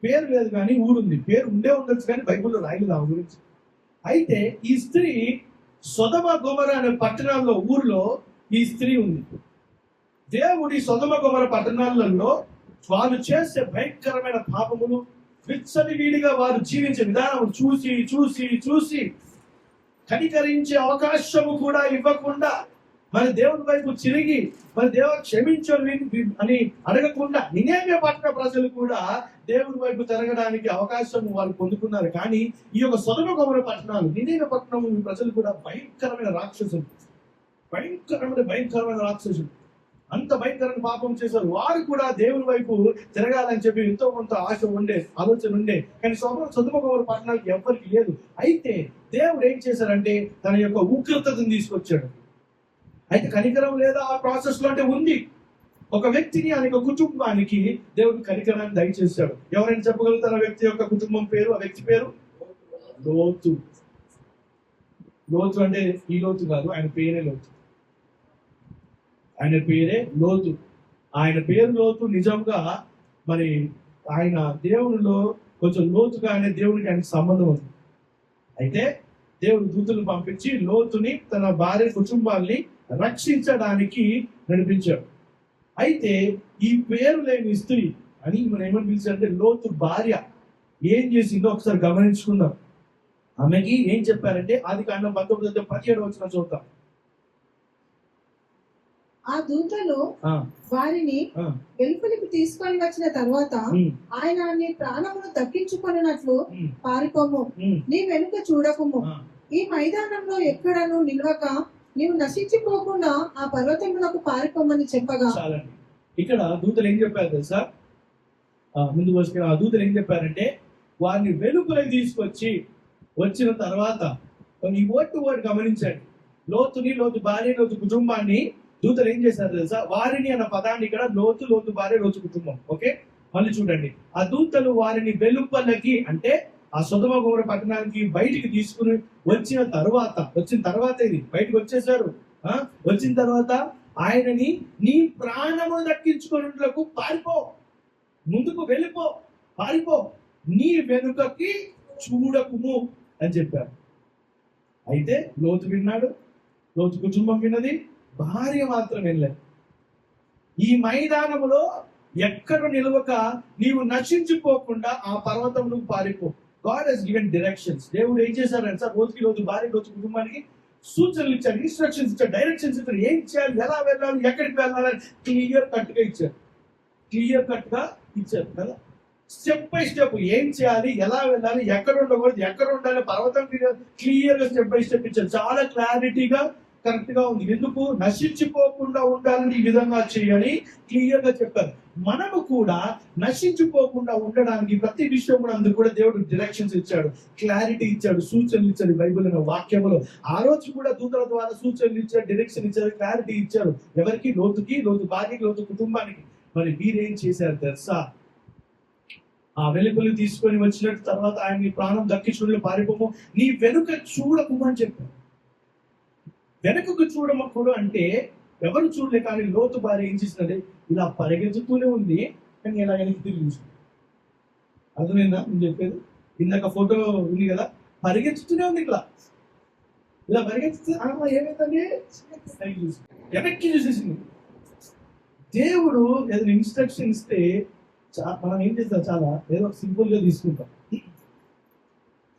పేరు లేదు కానీ ఊరుంది. పేరు ఉండొచ్చు కానీ బైబిల్లో రాయలేదు ఆమె గురించి. అయితే ఈ స్త్రీ సొదొమ గొమొర అనే పట్టణాల్లో, ఊర్లో ఈ స్త్రీ ఉంది. దేవుడి సొదొమ గొమొర పట్టణాలలో వారు చేసే భయంకరమైన పాపములు, విచ్చలవిడిగా వారు జీవించే విధానం చూసి కనికరించే అవకాశము కూడా ఇవ్వకుండా, మరి దేవుని వైపు తిరిగి మరి దేవుడు క్షమించని అని అడగకుండా నినేవే పట్టణ ప్రజలు కూడా దేవుని వైపు తిరగడానికి అవకాశం వాళ్ళు పొందుకున్నారు. కానీ ఈ యొక్క సొదొమ గొమొర పట్టణాలు, నినేవే పట్టణం ప్రజలు కూడా భయంకరమైన రాక్షసులు, భయంకరమైన రాక్షసులు, అంత భయంకరమైన పాపం చేశారు. వారు కూడా దేవుని వైపు తిరగాలని చెప్పి ఎంతో కొంత ఆలోచన ఉండే. కానీ సొదొమ గొమొర పట్టణాలకు ఎవరికి లేదు. అయితే దేవుడు ఏం చేశారంటే తన యొక్క ఉగ్రతను తీసుకొచ్చాడు. అయితే కనికరం లేదా ఆ ప్రాసెస్ లో అంటే ఉంది. ఒక వ్యక్తిని, ఆయన కుటుంబానికి దేవుడు కనికరాన్ని దయచేశాడు. ఎవరైనా చెప్పగలుగుతారు ఆ వ్యక్తి యొక్క కుటుంబం పేరు? ఆ వ్యక్తి పేరు లోతు. లోతు అంటే ఈ లోతు కాదు, ఆయన పేరే లోతు. ఆయన పేరు లోతు. నిజంగా మరి ఆయన దేవునిలో కొంచెం లోతుగా దేవునికి ఆయనకు సంబంధం ఉంది. అయితే దేవుడు దూతలు పంపించి లోతుని తన భార్య కుటుంబాన్ని రక్షించడానికి నడిపించాడు. అయితే ఈ పేరు లేని స్త్రీ అని మనం ఏమని పిలిచారంటే లోతు భార్య ఏం చేసిందో ఒకసారి గమనించుకుందాం. ఆమెకి ఏం చెప్పారంటే ఆదికాండం 19:17 చూద్దాం. ఆ దూతలు వారిని వెలుపలికి తీసుకొని వచ్చిన తర్వాత ఆయన నీ ప్రాణమును దక్కించుకొనినట్లు పారిపోము, నీ వెనుక చూడకుము, ఈ మైదానంలో ఎక్కడను నిలవక నీవు నశించిపోకుండా ఆ పర్వతములకు పారిపోమని చెప్పగా. ఇక్కడ దూతలు ఏం చెప్పారు తెలుసా? ముందు ఆ దూతలు ఏం చెప్పారంటే వారిని వెలుపలికి తీసుకొచ్చి వచ్చిన తర్వాత ఈ వర్డ్ గమనించండి. లోతు భార్య, లోతు కుటుంబాన్ని దూతలు ఏం చేశారు తెలుసా? వారిని అన్న పదాన్ని ఇక్కడ లోతు భార్య, లోతు కుటుంబం. ఓకే, మళ్ళీ చూడండి. ఆ దూతలు వారిని వెలుపలకి అంటే ఆ సొదొమ గొమొర్రా పట్టణానికి బయటికి తీసుకుని వచ్చిన తర్వాత ఇది బయటకు వచ్చేసారు. వచ్చిన తర్వాత ఆయనని నీ ప్రాణము దక్కించుకున్నట్లకు పారిపో, ముందుకు వెళ్ళిపో, పారిపో, నీ వెనుకకి చూడకుము అని చెప్పారు. అయితే లోతు విన్నాడు, లోతు కుటుంబం విన్నది, భార్య మాత్రం వెళ్ళలేదు. ఈ మైదానములో ఎక్కడ నిలవక నీవు నశించిపోకుండా ఆ పర్వతమును పారిపో. God has given directions. దేవుడు ఏం చేశారంటే సార్, రోజు భార్య, రోజు కుటుంబానికి సూచనలు ఇచ్చారు, ఇన్స్ట్రక్షన్స్ ఇచ్చారు, డైరెక్షన్స్ ఇచ్చారు. ఏం చేయాలి, ఎలా వెళ్ళాలి, ఎక్కడికి వెళ్ళాలని క్లియర్ కట్ గా ఇచ్చారు కదా. స్టెప్ బై స్టెప్ ఏం చేయాలి, ఎలా వెళ్ళాలి, ఎక్కడ ఉండకూడదు, ఎక్కడ ఉండాలి, పర్వతం క్లియర్ గా స్టెప్ బై స్టెప్ ఇచ్చారు. చాలా క్లారిటీగా కరెక్ట్ గా ఉంది. ఎందుకు? నశించిపోకుండా ఉండాలని ఈ విధంగా చేయని క్లియర్ గా చెప్పారు. మనము కూడా నశించిపోకుండా ఉండడానికి ప్రతి విషయం కూడా అందుకు కూడా దేవుడు డైరెక్షన్స్ ఇచ్చాడు, క్లారిటీ ఇచ్చాడు, సూచనలు ఇచ్చాడు. బైబిల్ అనే వాక్యములో ఆ రోజు కూడా దూతల ద్వారా సూచనలు ఇచ్చారు, డైరెక్షన్ ఇచ్చారు, క్లారిటీ ఇచ్చారు. ఎవరికి? లోతుకి, లోతు భార్యకి, లోతు కుటుంబానికి. మరి వీరేం చేశారు తెలుసా? ఆ వెలుపలి తీసుకొని వచ్చిన తర్వాత ఆయన ప్రాణం దక్కించుకుని పారిపోము, నీ వెనుక చూడకు అని చెప్పారు. వెనకకు చూడమప్పుడు అంటే ఎవరు చూడలే, కానీ లోతు భార్య ఏం చేసినది? ఇలా పరిగెత్తుతూనే ఉంది, కానీ ఇలా వెనక్కి తిరిగి చూసింది. అర్థమైందా నేను చెప్పేది? ఇందాక ఫోటో ఉంది కదా, పరిగెత్తుతూనే ఉంది, ఇలా పరిగెత్తుతూ ఏమైందండి వెనక్కి చూసేసింది. దేవుడు ఏదైనా ఇన్స్ట్రక్షన్ ఇస్తే మనం ఏం చేస్తాం, చాలా ఏదో సింపుల్ గా తీసుకుంటాం,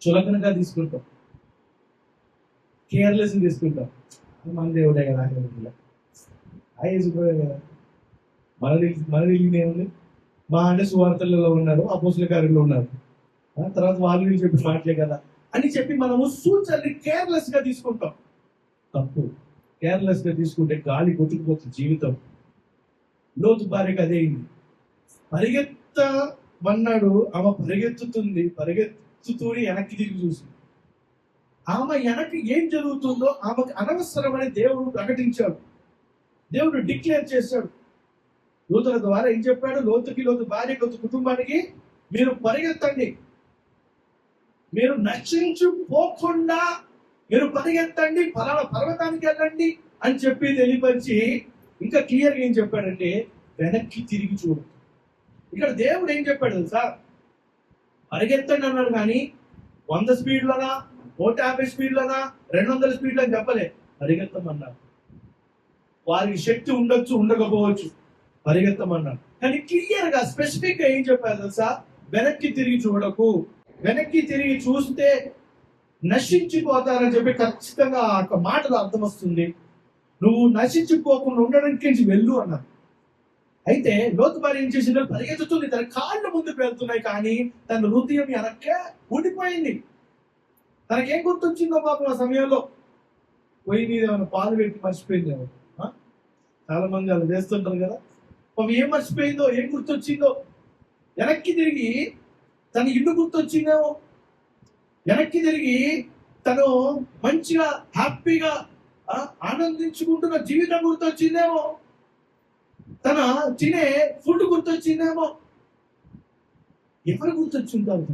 చులకనగా తీసుకుంటాం, కేర్లెస్ తీసుకుంటాం. మన దేవుడే కదా, కదా. మన తెలియని ఏముంది? మా అంటే సువార్తలలో ఉన్నారు, అపోస్తుల కార్యంలో ఉన్నారు, తర్వాత వాళ్ళు చెప్పి మాటలే కదా అని చెప్పి మనము సూచనని కేర్లెస్ గా తీసుకుంటాం. తప్పు. కేర్లెస్ గా తీసుకుంటే గాలి కొట్టుకుపోతుంది జీవితం. లోతు భార్యకి అదే అయింది. పరిగెత్తమన్నాడు, ఆమె పరిగెత్తుతూ వెనక్కి తిరిగి చూసింది. ఆమె వెనక్కి ఏం జరుగుతుందో ఆమెకు అనవసరమని దేవుడు ప్రకటించాడు, దేవుడు డిక్లేర్ చేశాడు. లోతుల ద్వారా ఏం చెప్పాడు? లోతుకి, లోతు భార్య, లోతు కుటుంబానికి మీరు పరిగెత్తండి, మీరు నశించిపోకుండా మీరు పరిగెత్తండి, ఫలానా పర్వతానికి వెళ్ళండి అని చెప్పి తెలియపరిచి ఇంకా క్లియర్గా ఏం చెప్పాడంటే వెనక్కి తిరిగి చూడు. ఇక్కడ దేవుడు ఏం చెప్పాడు తెలుసా? పరిగెత్తండి అన్నాడు, కానీ 100 స్పీడ్లోనా, 150 స్పీడ్లోనా, 200 స్పీడ్లో అని చెప్పలే, పరిగెత్తమన్నాడు. వారికి శక్తి ఉండొచ్చు, ఉండకపోవచ్చు, పరిగెత్తమన్నాడు. కానీ క్లియర్ గా స్పెసిఫిక్ గా ఏం చెప్పారు తెలుసా? వెనక్కి తిరిగి చూడకు. వెనక్కి తిరిగి చూస్తే నశించిపోతారని చెప్పి ఖచ్చితంగా ఆ మాటలో అర్థం వస్తుంది. నువ్వు నశించిపోకుండా ఉండడానికి వెళ్ళు అన్నారు. అయితే లోతు భార్య ఏం చేసిందో, పరిగెత్తుతుంది, తన కాళ్ళు ముందుకు వెళ్తున్నాయి, కానీ తన హృదయం వెనక్కే ఉండిపోయింది. తనకేం గుర్తొచ్చిందో పాపం ఆ సమయంలో? పొయ్యి మీద ఏమైనా పాలు పెట్టి మర్చిపోయిందేమో. చాలా మంది అలా చేస్తుంటారు కదా. పాపం ఏం మర్చిపోయిందో, ఏం గుర్తొచ్చిందో, వెనక్కి తిరిగి తన ఇల్లు గుర్తొచ్చిందేమో, వెనక్కి తిరిగి తను మంచిగా హ్యాపీగా ఆనందించుకుంటున్న జీవితం గుర్తొచ్చిందేమో, తన తినే ఫుడ్ గుర్తొచ్చిందేమో. ఎవరు గుర్తొచ్చింటారు?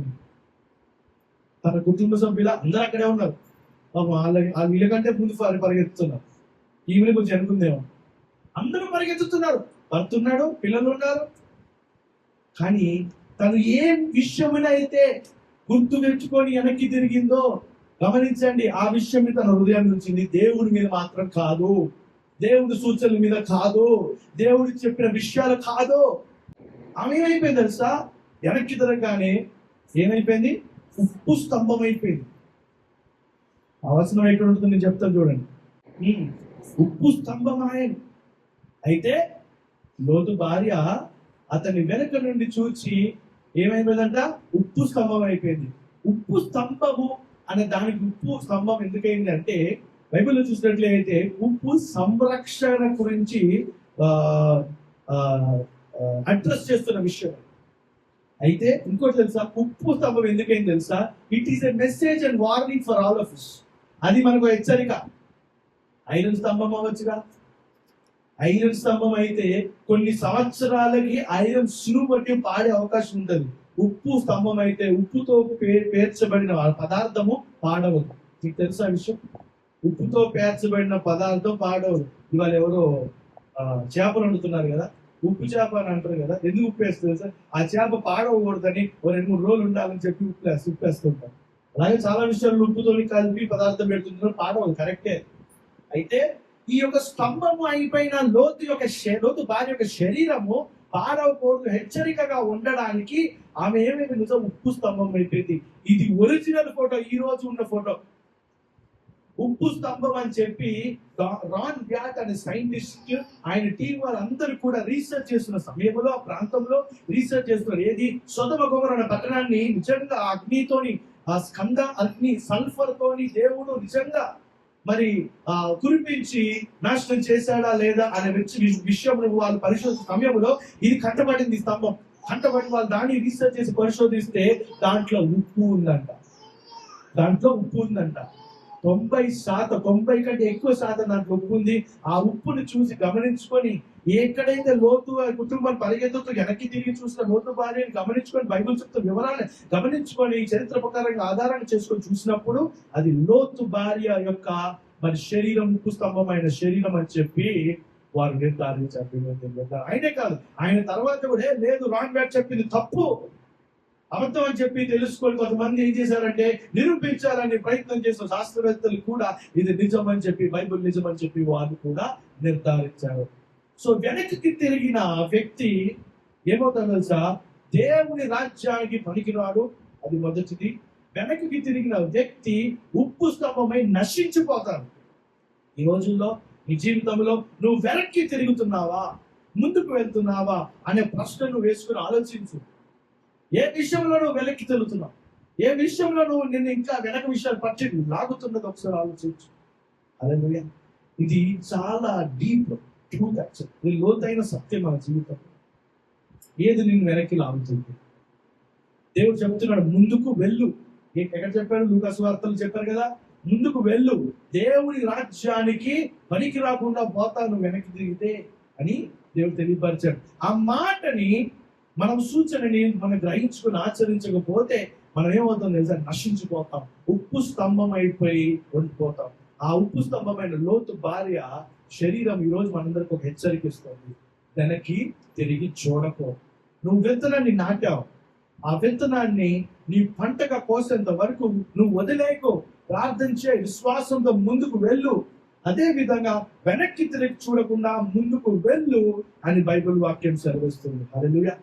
తన కుటుంబ సభ్యుల అందరూ అక్కడే ఉన్నారు. వాళ్ళ వీళ్ళ కంటే ముందు పరిగెత్తుతున్నారు. ఈమెను కొంచెం అనుకుందేమో. అందరూ పరిగెత్తుతున్నారు, భర్తున్నాడు, పిల్లలు ఉన్నారు. కానీ తను ఏ విషయమైతే గుర్తు తెచ్చుకొని వెనక్కి తిరిగిందో గమనించండి. ఆ విషయం తన హృదయాన్ని ఉంచింది, దేవుడి మీద మాత్రం కాదు. దేవుడి సూచనల మీద కాదు, దేవుడు చెప్పిన విషయాలు కాదు. ఆమె ఏమైపోయింది తెలుసా? వెనక్కి తిరగగానే ఏమైపోయింది? ఉప్పు స్తంభం అయిపోయింది. ఆ వచనం ఎక్కడ ఉంటుంది నేను చెప్తాను చూడండి. ఉప్పు స్తంభం ఆయన. అయితే లోతు భార్య అతని వెనక నుండి చూచి ఏమైపోయిందంట? ఉప్పు స్తంభం అయిపోయింది. ఉప్పు స్తంభము అనే దానికి ఉప్పు స్తంభం ఎందుకైంది అంటే, బైబిల్లో చూసినట్లయితే ఉప్పు సంరక్షణ గురించి అడ్రస్ చేస్తున్న విషయం. అయితే ఇంకోటి తెలుసా? ఉప్పు స్తంభం ఎందుకైంది తెలుసా? It is a message and warning for all of us. అది మనకు హెచ్చరిక. ఐరన్ స్తంభం అవ్వచ్చుగా. ఐరన్ స్తంభం అయితే కొన్ని సంవత్సరాలకి ఐరన్ సులువు బట్టి పాడే అవకాశం ఉంటుంది. ఉప్పు స్తంభం అయితే ఉప్పుతో పేర్చబడిన పదార్థము పాడవదు. మీకు తెలుసా విషయం? ఉప్పుతో పేర్చబడిన పదార్థం పాడవదు. ఇవాళ ఎవరో చేపలు వండుతున్నారు కదా, ఉప్పు చేప అని అంటారు కదా. ఎందుకు ఉప్పు వేస్తుంది సార్? ఆ చేప పాడవకూడదని 2-3 రోజులు ఉండాలని చెప్పి ఉప్పు వేస్తుంటారు. అలాగే చాలా విషయాలు ఉప్పుతో కలిపి పదార్థం పెడుతుంటారు, పాడవదు. కరెక్టే. అయితే ఈ యొక్క స్తంభము అయిపోయిన లోతు భార్య యొక్క శరీరము పాడవకూడదు, హెచ్చరికగా ఉండడానికి ఆమె ఏమైంది నిజం? ఉప్పు స్తంభం అయిపోయింది. ఇది ఒరిజినల్ ఫోటో, ఈ రోజు ఉన్న ఫోటో. ఉప్పు స్తంభం అని చెప్పి రాన్ బ్యాట్ అనే సైంటిస్ట్, ఆయన టీం వాళ్ళందరూ కూడా రీసెర్చ్ చేస్తున్న సమయంలో ఆ ప్రాంతంలో రీసెర్చ్ చేస్తున్నారు. ఏది? సొదొమ గొమొర్రా అనే పట్టణాన్ని నిజంగా అగ్నితోని, ఆ స్కంద అగ్ని సల్ఫర్ తోని దేవుడు నిజంగా మరి కురిపించి నాశనం చేశాడా లేదా అనే విషయం వాళ్ళు పరిశోధన సమయంలో ఇది కంటపడింది. స్తంభం కంటపడి వాళ్ళు దాన్ని రీసెర్చ్ చేసి పరిశోధిస్తే దాంట్లో ఉప్పు ఉందంట. 90 కంటే ఎక్కువ శాతం దాంట్లో ఉప్పు ఉంది. ఆ ఉప్పుని చూసి గమనించుకొని, ఎక్కడైతే లోతు కుటుంబాన్ని పరిగెత్తుతూ వెనక్కి తిరిగి చూసిన లోతు భార్యని గమనించుకొని, బైబిల్ చెప్తున్న వివరాలను గమనించుకొని, చరిత్ర ప్రకారంగా ఆధారాన్ని చేసుకొని చూసినప్పుడు అది లోతు భార్య యొక్క మరి శరీరం ఉప్పు స్తంభమైన శరీరం అని చెప్పి వారు నిర్ధారించారు. ఆయనే కాదు, ఆయన తర్వాత కూడా లేదు రాంగ్ బ్యాట్ చెప్పింది తప్పు, అబద్ధం అని చెప్పి తెలుసుకొని కొంతమంది ఏం చేశారంటే నిరూపించాలని ప్రయత్నం చేసిన శాస్త్రవేత్తలు కూడా ఇది నిజం అని చెప్పి, బైబిల్ నిజం అని చెప్పి వారు కూడా నిర్ధారించారు. సో వెనక్కి తిరిగిన వ్యక్తి ఏమవుతాడు తెలుసా? దేవుని రాజ్యానికి పనికిరాడు. అది మొదటిది. వెనక్కి తిరిగిన వ్యక్తి ఉప్పు స్తంభమై నశించిపోతాడు. ఈ రోజుల్లో నీ జీవితంలో నువ్వు వెనక్కి తిరుగుతున్నావా, ముందుకు వెళ్తున్నావా అనే ప్రశ్నను వేసుకుని ఆలోచించు. ఏ విషయంలో నువ్వు వెనక్కి తిరుగుతున్నావు? ఏ విషయంలో నువ్వు నిన్ను ఇంకా వెనక విషయాలు పట్టి లాగుతున్నది ఒకసారి ఆలోచించు. హల్లెలూయా. ఇది చాలా డీప్ ట్రూత్. ఇది లోతైన సత్యం మన జీవితంలో. ఏది నిన్ను వెనక్కి లాగుతుంది? దేవుడు చెప్తున్నాడు ముందుకు వెళ్ళు. ఎక్కడ చెప్పాడు? లూకా సువార్తలు చెప్పారు కదా, ముందుకు వెళ్ళు, దేవుని రాజ్యానికి పనికి రాకుండా పోతాను వెనక్కి తిరిగితే అని దేవుడు తెలియపరిచాడు. ఆ మాటని మనం సూచనని మనం గ్రహించుకుని ఆచరించకపోతే మనం ఏమవుతాం తెలుసా? నశించిపోతాం. ఉప్పు స్తంభం అయిపోయి ఉండిపోతాం. ఆ ఉప్పు స్తంభమైన లోతు భార్య శరీరం ఈరోజు మనందరికి ఒక హెచ్చరికిస్తుంది. వెనక్కి తిరిగి చూడకో. నువ్వు విత్తనాన్ని నాటావు, ఆ విత్తనాన్ని నీ పంటగా కోసేంత వరకు నువ్వు వదిలేకో. ప్రార్థన చేయి, విశ్వాసంతో ముందుకు వెళ్ళు. అదే విధంగా వెనక్కి తిరిగి చూడకుండా ముందుకు వెళ్ళు అని బైబిల్ వాక్యం సెలవిస్తుంది. హల్లెలూయా.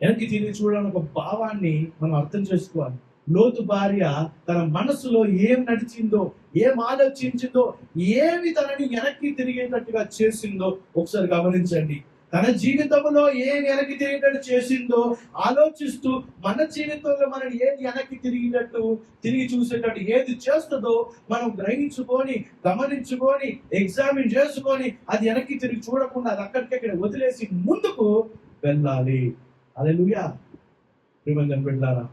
వెనక్కి తిరిగి చూడాలని ఒక భావాన్ని మనం అర్థం చేసుకోవాలి. లోతు భార్య తన మనసులో ఏం నడిచిందో, ఏం ఆలోచించిందో, ఏమి తనని వెనక్కి తిరిగేటట్టుగా చేసిందో ఒకసారి గమనించండి. తన జీవితంలో ఏం వెనక్కి తిరిగేటట్టు చేసిందో ఆలోచిస్తూ మన జీవితంలో మనం ఏది వెనక్కి తిరిగి చూసేటట్టు ఏది చేస్తుందో మనం గ్రహించుకొని, గమనించుకొని, ఎగ్జామిన్ చేసుకొని అది వెనక్కి తిరిగి చూడకుండా అది అక్కడికక్కడ వదిలేసి ముందుకు వెళ్ళాలి. హల్లెలూయా. ప్రియమైన బిడ్డలారా,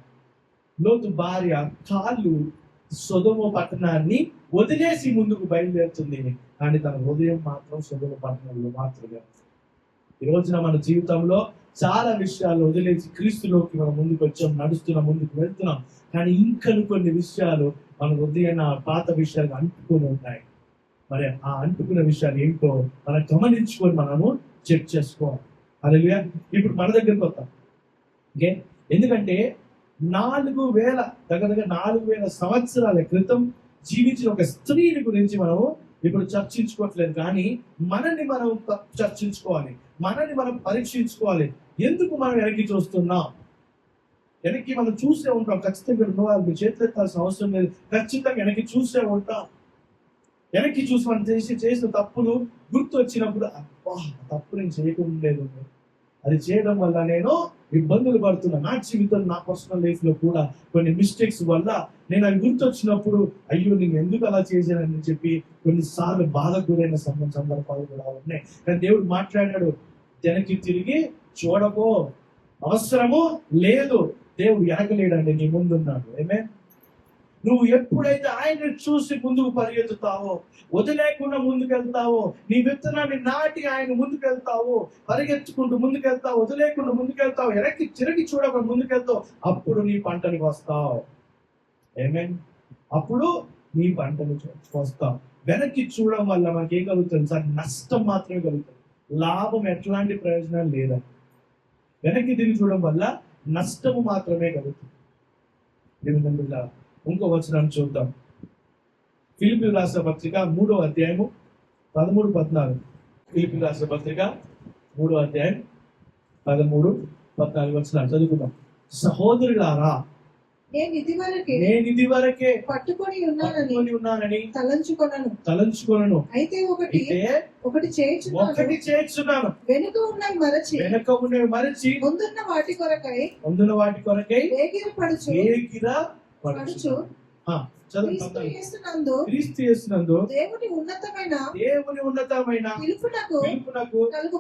లోతు భార్య కాళ్ళు సొదొమ పట్టణాన్ని వదిలేసి ముందుకు బయలుదేరుతుంది, కానీ తన హృదయం మాత్రం సొదొమ పట్టణంలో మాత్రమే. ఈ రోజున మన జీవితంలో చాలా విషయాలు వదిలేసి క్రీస్తులోకి మనం ముందుకు వచ్చాం, నడుస్తున్నాం, ముందుకు వెళ్తున్నాం. కానీ ఇంకను కొన్ని విషయాలు మన హృదయాన్ని ఆ పాత విషయాలు అంటుకొని ఉన్నాయి. మరి ఆ అంటుకున్న విషయాలు ఏంటో మనం గమనించుకొని మనము చెక్ చేసుకోవాలి. హల్లెలూయా. ఇప్పుడు మన దగ్గరికి వస్తాం. ఓకే, ఎందుకంటే 4000 సంవత్సరాల క్రితం జీవించిన ఒక స్త్రీని గురించి మనము ఇప్పుడు చర్చించుకోవట్లేదు, కానీ మనల్ని మనం చర్చించుకోవాలి, మనల్ని మనం పరీక్షించుకోవాలి. ఎందుకు మనం వెనక్కి చూస్తున్నాం? వెనక్కి మనం చూసే ఉంటాం ఖచ్చితంగా. ఉన్నవాళ్ళు మీ చేతులు ఎత్తాల్సిన అవసరం లేదు, ఖచ్చితంగా వెనక్కి చూసే ఉంటాం. వెనక్కి చూసి మనం చేసిన తప్పులు గుర్తు వచ్చినప్పుడు, అబ్బా తప్పు నేను చేయకుండా, అది చేయడం వల్ల నేను ఇబ్బందులు పడుతున్నా. నా జీవితం, నా పర్సనల్ లైఫ్ లో కూడా కొన్ని మిస్టేక్స్ వల్ల నేను అవి గుర్తొచ్చినప్పుడు, అయ్యో నేను ఎందుకు అలా చేశానని చెప్పి కొన్నిసార్లు బాధకు గురైన సందర్భాలు కూడా ఉన్నాయి. కానీ దేవుడు మాట్లాడాడు, వెనక్కి తిరిగి చూడకో, అవసరము లేదు. దేవుడు వెనకలేడండి, నీ ముందున్నాడు. ఏమే, నువ్వు ఎప్పుడైతే ఆయన్ని చూసి ముందుకు పరిగెత్తుతావో, వదిలేకుండా ముందుకెళ్తావో, నీ విత్తనాన్ని నాటి ఆయన ముందుకెళ్తావో, పరిగెత్తుకుంటూ ముందుకెళ్తావు, వదిలేకుండా ముందుకెళ్తావు, వెనక్కి తిరిగి చూడకుండా ముందుకెళ్తావు, అప్పుడు నీ పంటని వస్తావు. ఏమే, అప్పుడు నీ పంటని వస్తావు. వెనక్కి చూడడం వల్ల మనకి ఏం కలుగుతుంది సార్? నష్టం మాత్రమే కలుగుతుంది, లాభం ఎట్లాంటి ప్రయోజనాలు లేదా. వెనక్కి తిరిగి చూడడం వల్ల నష్టము మాత్రమే కలుగుతుంది. ఏమిటంటే ఇంకో వచనాన్ని చూద్దాం. ఫిలిప్పీయులకు రాసిన పత్రిక 3వ అధ్యాయము 13-14. ఫిలిప్పీయులకు రాసిన పత్రిక 3వ అధ్యాయం 13-14 వచనాలు చదువుకుందాం. సహోదరులారా, నేను ఇది వరకే పట్టుకొని ఉన్నానని తలంచుకొనను. అయితే ఒకటి చేర్చున్నాను, వెనుక ఉన్నవి మరచి ముందున్న వాటి కొరకై వేగిరపడుచు క్రీస్తు యేసునందు దేవుని ఉన్నతమైన పిలుపునకు కలుగు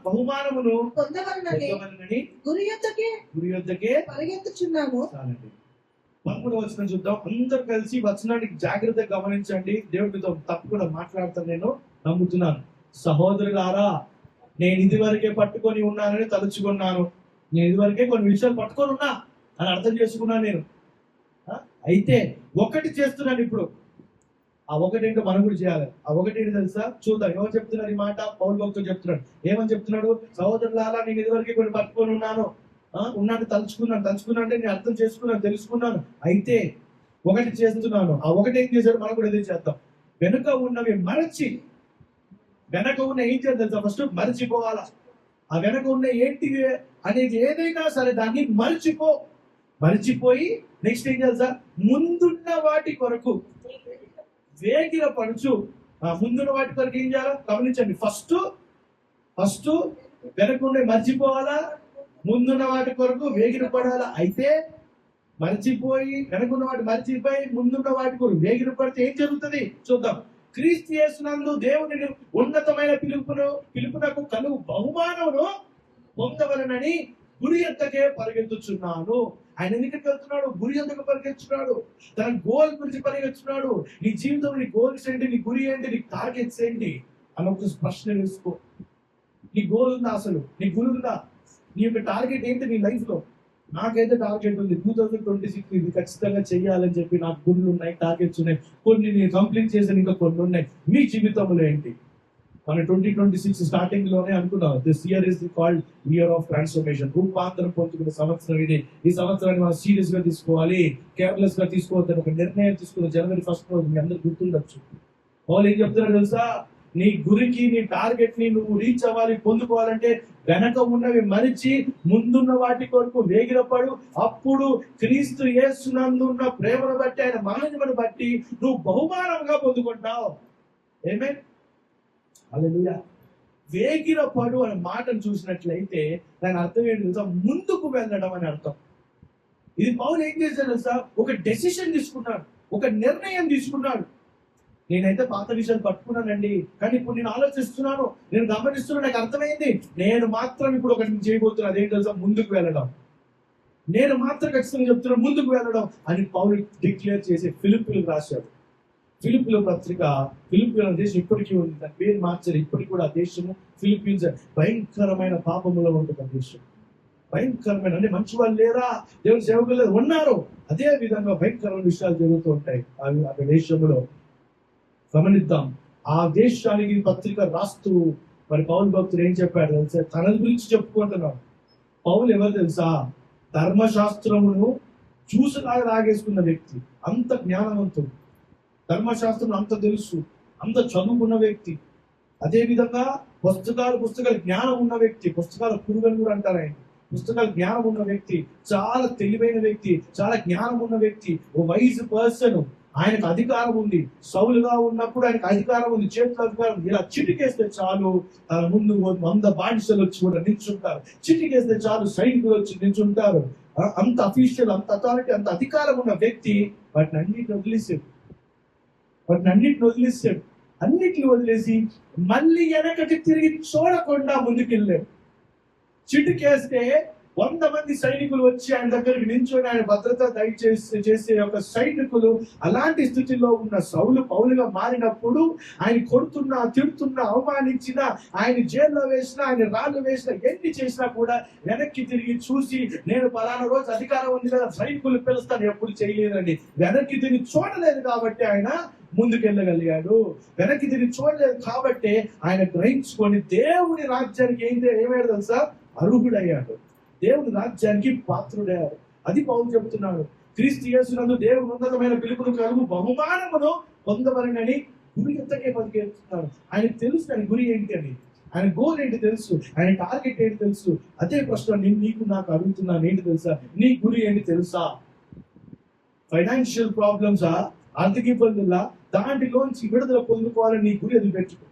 బహుమానమును పొందవలనని గురి యొద్దకే పరిగెత్తుచున్నాను. 13వ వచనం చూద్దాం. అందరూ కలిసి వచనానికి జాగ్రత్తగా గమనించండి. దేవుడితో తప్పకుండా మాట్లాడతాను, నేను నమ్ముతున్నాను. సహోదరులారా, నేను ఇదివరకే పట్టుకొని ఉన్నానని తలుచుకున్నాను. నేను ఇదివరకే కొన్ని విషయాలు పట్టుకొని ఉన్నా అని అర్థం చేసుకున్నాను నేను. అయితే ఒకటి చేస్తున్నాను ఇప్పుడు. ఆ ఒకటి ఏంటో మనం కూడా చేయాలి. ఆ ఒకటి ఏంటి తెలుసా? చూద్దాం. ఎవరు చెప్తున్నారు ఈ మాట? పౌలు భక్తుడు చెప్తున్నాడు. ఏమని చెప్తున్నాడు? సహోదరులారా, నేను ఇదివరకే కొన్ని పట్టుకొని ఉన్నాను తలుచుకున్నాను అంటే నేను అర్థం చేసుకున్నాను, తెలుసుకున్నాను. అయితే ఒకటి చేస్తున్నాను. ఆ ఒకటి ఏం చేశాడు? మనం కూడా ఏదో చేద్దాం. వెనుక ఉన్నవి మరచి, వెనక ఉన్న ఏం చేద్దాం తెలుసా? ఫస్ట్ మరచిపోవాలా. ఆ వెనక ఉన్న ఏంటి అనేది ఏదైనా సరే దాన్ని మరిచిపోయి నెక్స్ట్ ఏం చేయాలి సార్? ముందున్న వాటి కొరకు వేగిర పడుచు. ముందున్న వాటి కొరకు ఏం చేయాలా గమనించండి. ఫస్ట్ వెనకుండే మర్చిపోవాలా, ముందున్న వాటి కొరకు వేగిర పడాలా. అయితే మర్చిపోయి వెనకున్న వాటి మర్చిపోయి ముందున్న వాటి కొరకు వేగిర పడితే ఏం జరుగుతుంది చూద్దాం. క్రీస్తు యేసునందు దేవుని ఉన్నతమైన పిలుపునకు కలుగు బహుమానమును పొందవలనని గురి ఎద్దకే పరిగెత్తుచున్నాను. ఆయన ఎందుకు వెళ్తున్నాడు? గురి ఎద్దకు పరిగెత్తున్నాడు. తన గోల్ గురించి పరిగెత్తున్నాడు. నీ జీవితంలో నీ గోల్స్ ఏంటి? నీ గురి ఏంటి? నీ టార్గెట్స్ ఏంటి అని ఒక ప్రశ్న వేసుకో. నీ గోల్ ఉందా? అసలు నీ గురి ఉందా? నీ యొక్క టార్గెట్ ఏంటి నీ లైఫ్ లో? నాకైతే టార్గెట్ ఉంది, 2026 ఇది ఖచ్చితంగా చెయ్యాలని చెప్పి నాకు గురులు ఉన్నాయి, టార్గెట్స్ ఉన్నాయి. కొన్ని నేను కంప్లీట్ చేశాను, ఇంకా కొన్ని ఉన్నాయి. మీ జీవితంలో ఏంటి? మన 2026 స్టార్టింగ్ లోనే అనుకున్నాం, this year is called year of transformation. రూపాంతరం పొందుకునే సంవత్సరం ఇది. ఈ సంవత్సరాన్ని మనం సీరియస్ గా తీసుకోవాలి, కేర్లెస్ గా తీసుకోవద్దని ఒక నిర్ణయం తీసుకున్న జనవరి 1 రోజు. మీ అందరికి గుర్తుండొచ్చు. వాళ్ళు ఏం చెప్తున్నారు తెలుసా? నీ గురికి, నీ టార్గెట్ ని నువ్వు రీచ్ అవ్వాలి, పొందుకోవాలంటే వెనక ఉన్నవి మరిచి ముందున్న వాటి కొరకు వేగిరపడు. అప్పుడు క్రీస్తు యేసునందున్న ప్రేమను బట్టి, ఆయన మహిమను బట్టి నువ్వు బహుమానంగా పొందుకుంటావు. ఏమే? హల్లెలూయా. వేగిరపడు అనే మాటను చూసినట్లయితే దాని అర్థం ఏంటి తెలుసా? ముందుకు వెళ్ళడం అని అర్థం. ఇది పౌలు ఏం చేశాడు తెలుసా? ఒక డెసిషన్ తీసుకున్నాడు, ఒక నిర్ణయం తీసుకున్నాడు. నేనైతే పాత విషయాలు పట్టుకున్నానండి, కానీ ఇప్పుడు నేను ఆలోచిస్తున్నాను, నేను గమనిస్తున్నాను, నాకు అర్థమైంది. నేను మాత్రం ఇప్పుడు ఒకటి చేయబోతున్నాను. అదేంటి తెలుసా? ముందుకు వెళ్ళడం. నేను మాత్రం ఖచ్చితంగా చెప్తున్నాను, ముందుకు వెళ్ళడం అని పౌలు డిక్లేర్ చేసి ఫిలిప్పీయులకు రాశాడు. ఫిలిప్పీల పత్రిక, ఫిలిప్పీల దేశం ఇప్పటికీ ఉంది, దాని పేరు మార్చారు. ఇప్పటికి కూడా ఆ దేశము ఫిలిప్పీన్స్ భయంకరమైన పాపములో ఉంటుంది. ఆ దేశం భయంకరమైన, అంటే మంచి వాళ్ళు లేరా, దేవుని సేవకులు లేదు, ఉన్నారు. అదే విధంగా భయంకరమైన విషయాలు జరుగుతూ ఉంటాయి ఆ దేశంలో. గమనిద్దాం. ఆ దేశానికి పత్రిక రాస్తూ మరి పౌలు భక్తుడు ఏం చెప్పాడు తెలుసా? తన గురించి చెప్పుకుంటున్నాడు. పౌలు ఎవరు తెలుసా? ధర్మశాస్త్రమును చూసిలాగా లాగేసుకున్న వ్యక్తి, అంత జ్ఞానవంతుడు, ధర్మశాస్త్రం అంత తెలుసు. అంత చదువుకున్న వ్యక్తి, అదే విధంగా పుస్తకాల జ్ఞానం ఉన్న వ్యక్తి, పుస్తకాల పురుగని కూడా అంటారు ఆయన. పుస్తకాల జ్ఞానం ఉన్న వ్యక్తి, చాలా తెలివైన వ్యక్తి, చాలా జ్ఞానం ఉన్న వ్యక్తి, ఓ వైజ్ పర్సన్. ఆయనకు అధికారం ఉంది. సౌలుగా ఉన్నప్పుడు ఆయనకు అధికారం ఉంది, చేతుల అధికారం. ఇలా చిటికేస్తే చాలు తన ముందు 100 బానిసలు వచ్చి కూడా నిల్చుంటారు. చిటికేస్తే చాలు సైనికులు వచ్చి నిల్చుంటారు. అంత అఫీషియల్, అంత అథారిటీ, అంత అధికారం ఉన్న వ్యక్తి వాటిని అన్నిటిని వదిలేసాడు. అన్నిటిని వదిలేసి మళ్ళీ వెనకటి తిరిగి చూడకుండా ముందుకెళ్ళాడు. చిటికేస్తే 100 మంది సైనికులు వచ్చి ఆయన దగ్గరికి నించుని ఆయన భద్రత చేసే ఒక సైనికులు. అలాంటి స్థితిలో ఉన్న సౌలు పౌలుగా మారినప్పుడు ఆయన కొడుతున్నా, తిడుతున్నా, అవమానించినా, ఆయన జైల్లో వేసినా, ఆయన రాళ్ళు వేసినా, ఎన్ని చేసినా కూడా వెనక్కి తిరిగి చూసి నేను పలానా రోజు అధికారం ఉంది కదా సైనికులు పిలుస్తాను ఎప్పుడు చేయలేదండి. వెనక్కి తిరిగి చూడలేదు కాబట్టి ఆయన ముందుకెళ్ళగలిగాడు. వెనక్కి తిరిగి చూడలేదు కాబట్టి ఆయన గ్రహించుకొని దేవుని రాజ్యానికి ఏమయ్యాడు తెలుసా? అర్హుడయ్యాడు. దేవుని రాజ్యానికి పాత్రుడయ్యాడు. అది పౌలు చెబుతున్నాడు. క్రీస్తు యేసునందు దేవుని ఉన్నతమైన పిలుపును కలుగు బహుమానమును పొందవలనని గురి ఎత్తకే పలికేస్తున్నాడు. ఆయనకు తెలుసు ఆయన గురి ఏంటి అని, ఆయన గోల్ ఏంటి తెలుసు, ఆయన టార్గెట్ ఏంటి తెలుసు. అదే ప్రశ్న నీకు నాకు అడుగుతున్నాను, ఏంటి తెలుసా? నీ గురి ఏంటి తెలుసా? ఫైనాన్షియల్ ప్రాబ్లమ్సా, ఆర్థిక ఇబ్బందుల్లా, దాంట్లోంచి విడుదల పొందుకోవాలని నీ గురి అది పెట్టుకో.